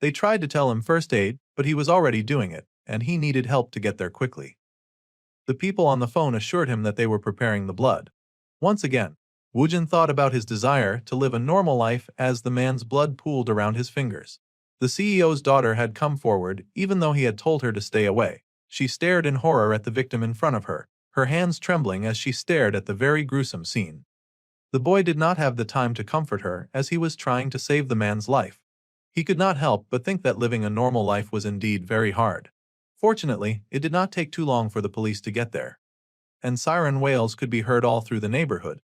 They tried to tell him first aid, but he was already doing it, and he needed help to get there quickly. The people on the phone assured him that they were preparing the blood. Once again, Woojin thought about his desire to live a normal life as the man's blood pooled around his fingers. The CEO's daughter had come forward, even though he had told her to stay away. She stared in horror at the victim in front of her, her hands trembling as she stared at the very gruesome scene. The boy did not have the time to comfort her as he was trying to save the man's life. He could not help but think that living a normal life was indeed very hard. Fortunately, it did not take too long for the police to get there, and siren wails could be heard all through the neighborhood.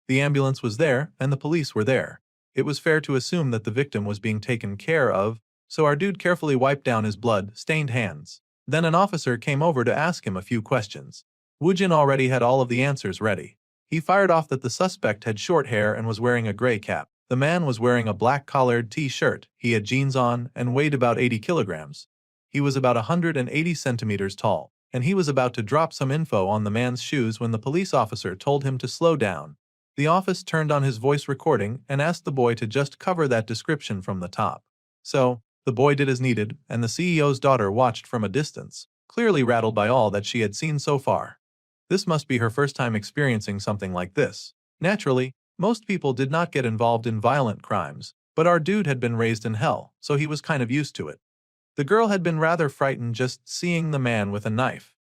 The ambulance was there, and the police were there. It was fair to assume that the victim was being taken care of, so our dude carefully wiped down his blood-stained hands. Then an officer came over to ask him a few questions. Woojin already had all of the answers ready. He fired off that the suspect had short hair and was wearing a gray cap. The man was wearing a black-collared t-shirt, he had jeans on, and weighed about 80 kilograms. He was about 180 centimeters tall, and he was about to drop some info on the man's shoes when the police officer told him to slow down. The officer turned on his voice recording and asked the boy to just cover that description from the top. So, the boy did as needed, and the CEO's daughter watched from a distance, clearly rattled by all that she had seen so far. This must be her first time experiencing something like this. Naturally, most people did not get involved in violent crimes, but our dude had been raised in hell, so he was kind of used to it. The girl had been rather frightened just seeing the man with a knife,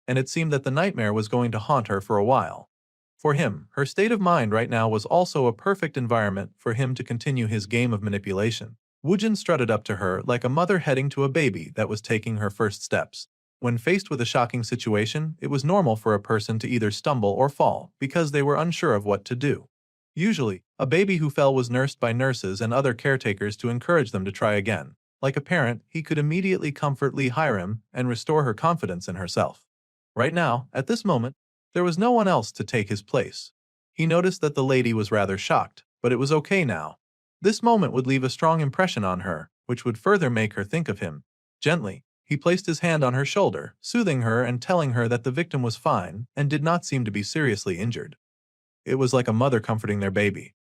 and it seemed that the nightmare was going to haunt her for a while. For him, her state of mind right now was also a perfect environment for him to continue his game of manipulation. Woojin strutted up to her like a mother heading to a baby that was taking her first steps. When faced with a shocking situation, it was normal for a person to either stumble or fall because they were unsure of what to do. Usually, a baby who fell was nursed by nurses and other caretakers to encourage them to try again. Like a parent, he could immediately comfort Lee Hiram and restore her confidence in herself. Right now, at this moment, there was no one else to take his place. He noticed that the lady was rather shocked, but it was okay now. This moment would leave a strong impression on her, which would further make her think of him. Gently, he placed his hand on her shoulder, soothing her and telling her that the victim was fine and did not seem to be seriously injured. It was like a mother comforting their baby.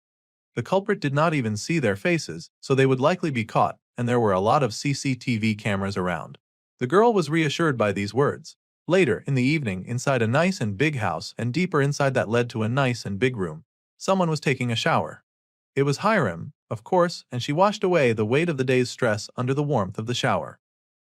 The culprit did not even see their faces, so they would likely be caught, and there were a lot of CCTV cameras around. The girl was reassured by these words. Later, in the evening, inside a nice and big house and deeper inside that led to a nice and big room, someone was taking a shower. It was Hiram, of course, and she washed away the weight of the day's stress under the warmth of the shower.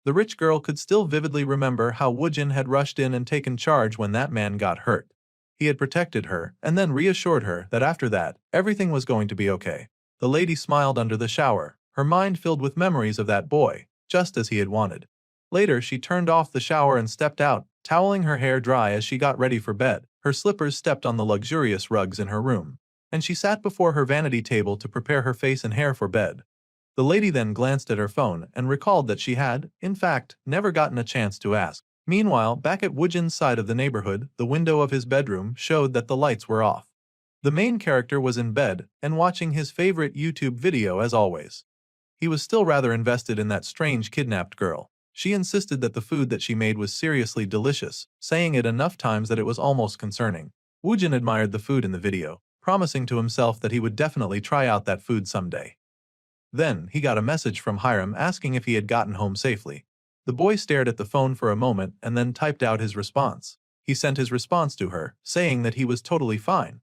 The rich girl could still vividly remember how Woojin had rushed in and taken charge when that man got hurt. He had protected her and then reassured her that after that, everything was going to be okay. The lady smiled under the shower, her mind filled with memories of that boy, just as he had wanted. Later, she turned off the shower and stepped out, toweling her hair dry as she got ready for bed. Her slippers stepped on the luxurious rugs in her room, and she sat before her vanity table to prepare her face and hair for bed. The lady then glanced at her phone and recalled that she had, in fact, never gotten a chance to ask. Meanwhile, back at Woojin's side of the neighborhood, the window of his bedroom showed that the lights were off. The main character was in bed and watching his favorite YouTube video as always. He was still rather invested in that strange kidnapped girl. She insisted that the food that she made was seriously delicious, saying it enough times that it was almost concerning. Woojin admired the food in the video, promising to himself that he would definitely try out that food someday. Then, he got a message from Hiram asking if he had gotten home safely. The boy stared at the phone for a moment and then typed out his response. He sent his response to her, saying that he was totally fine.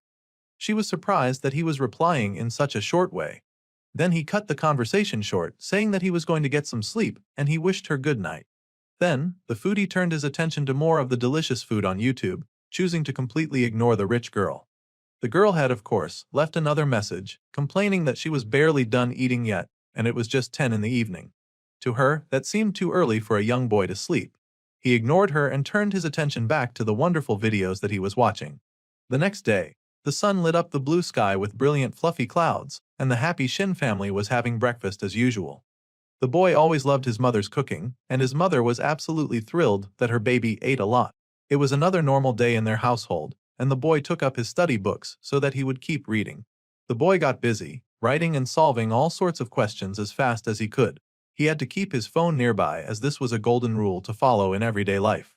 She was surprised that he was replying in such a short way. Then he cut the conversation short, saying that he was going to get some sleep, and he wished her good night. Then, the foodie turned his attention to more of the delicious food on YouTube, choosing to completely ignore the rich girl. The girl had, of course, left another message, complaining that she was barely done eating yet, and it was just 10 in the evening. To her, that seemed too early for a young boy to sleep. He ignored her and turned his attention back to the wonderful videos that he was watching. The next day, the sun lit up the blue sky with brilliant fluffy clouds, and the happy Shin family was having breakfast as usual. The boy always loved his mother's cooking, and his mother was absolutely thrilled that her baby ate a lot. It was another normal day in their household, and the boy took up his study books so that he would keep reading. The boy got busy, writing and solving all sorts of questions as fast as he could. He had to keep his phone nearby as this was a golden rule to follow in everyday life.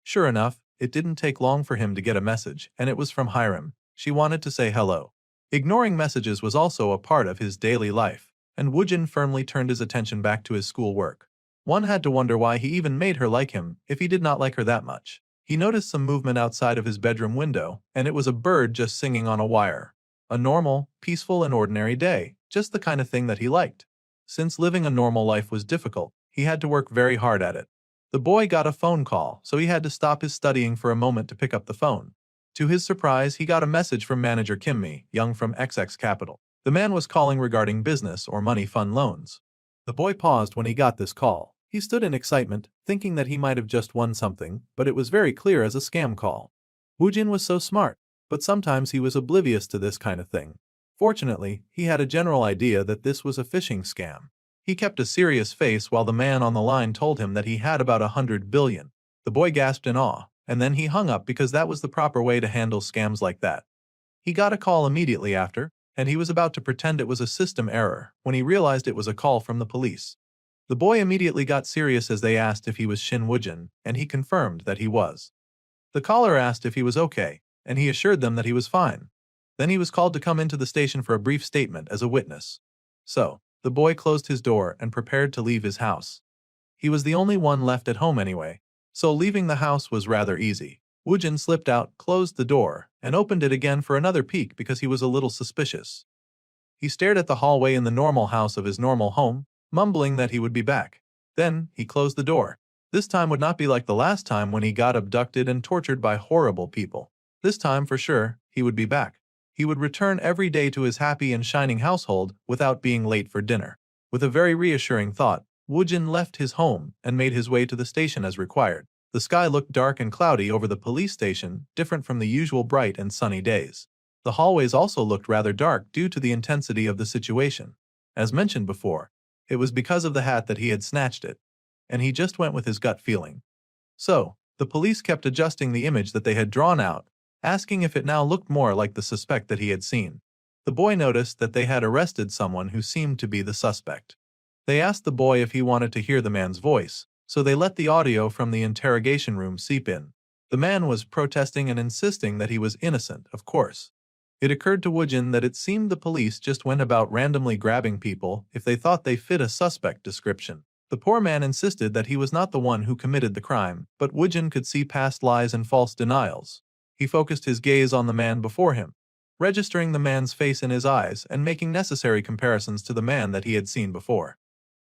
Sure enough, it didn't take long for him to get a message, and it was from Hiram. She wanted to say hello. Ignoring messages was also a part of his daily life, and Woojin firmly turned his attention back to his schoolwork. One had to wonder why he even made her like him if he did not like her that much. He noticed some movement outside of his bedroom window, and it was a bird just singing on a wire. A normal, peaceful and ordinary day, just the kind of thing that he liked. Since living a normal life was difficult, he had to work very hard at it. The boy got a phone call, so he had to stop his studying for a moment to pick up the phone. To his surprise, he got a message from manager Kimmy, Young from XX Capital. The man was calling regarding business or money fund loans. The boy paused when he got this call. He stood in excitement, thinking that he might have just won something, but it was very clear as a scam call. Woojin was so smart, but sometimes he was oblivious to this kind of thing. Fortunately, he had a general idea that this was a phishing scam. He kept a serious face while the man on the line told him that he had about 100 billion. The boy gasped in awe, and then he hung up because that was the proper way to handle scams like that. He got a call immediately after, and he was about to pretend it was a system error when he realized it was a call from the police. The boy immediately got serious as they asked if he was Shin Woojin, and he confirmed that he was. The caller asked if he was okay, and he assured them that he was fine. Then he was called to come into the station for a brief statement as a witness. So, the boy closed his door and prepared to leave his house. He was the only one left at home anyway, so leaving the house was rather easy. Woojin slipped out, closed the door, and opened it again for another peek because he was a little suspicious. He stared at the hallway in the normal house of his normal home, mumbling that he would be back. Then, he closed the door. This time would not be like the last time when he got abducted and tortured by horrible people. This time, for sure, he would be back. He would return every day to his happy and shining household without being late for dinner. With a very reassuring thought, Woojin left his home and made his way to the station as required. The sky looked dark and cloudy over the police station, different from the usual bright and sunny days. The hallways also looked rather dark due to the intensity of the situation. As mentioned before, it was because of the hat that he had snatched it, and he just went with his gut feeling. So, the police kept adjusting the image that they had drawn out, asking if it now looked more like the suspect that he had seen. The boy noticed that they had arrested someone who seemed to be the suspect. They asked the boy if he wanted to hear the man's voice, so they let the audio from the interrogation room seep in. The man was protesting and insisting that he was innocent, of course. It occurred to Woojin that it seemed the police just went about randomly grabbing people if they thought they fit a suspect description. The poor man insisted that he was not the one who committed the crime, but Woojin could see past lies and false denials. He focused his gaze on the man before him, registering the man's face in his eyes and making necessary comparisons to the man that he had seen before.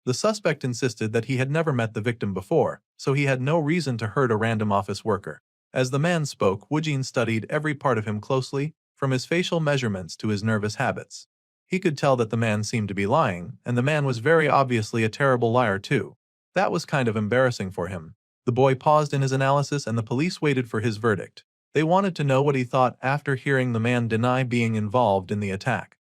The suspect insisted that he had never met the victim before, so he had no reason to hurt a random office worker. As the man spoke, Woojin studied every part of him closely, from his facial measurements to his nervous habits. He could tell that the man seemed to be lying, and the man was very obviously a terrible liar too. That was kind of embarrassing for him. The boy paused in his analysis and the police waited for his verdict. They wanted to know what he thought after hearing the man deny being involved in the attack.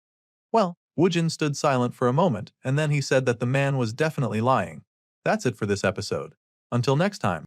Well, Woojin stood silent for a moment, and then he said that the man was definitely lying. That's it for this episode. Until next time.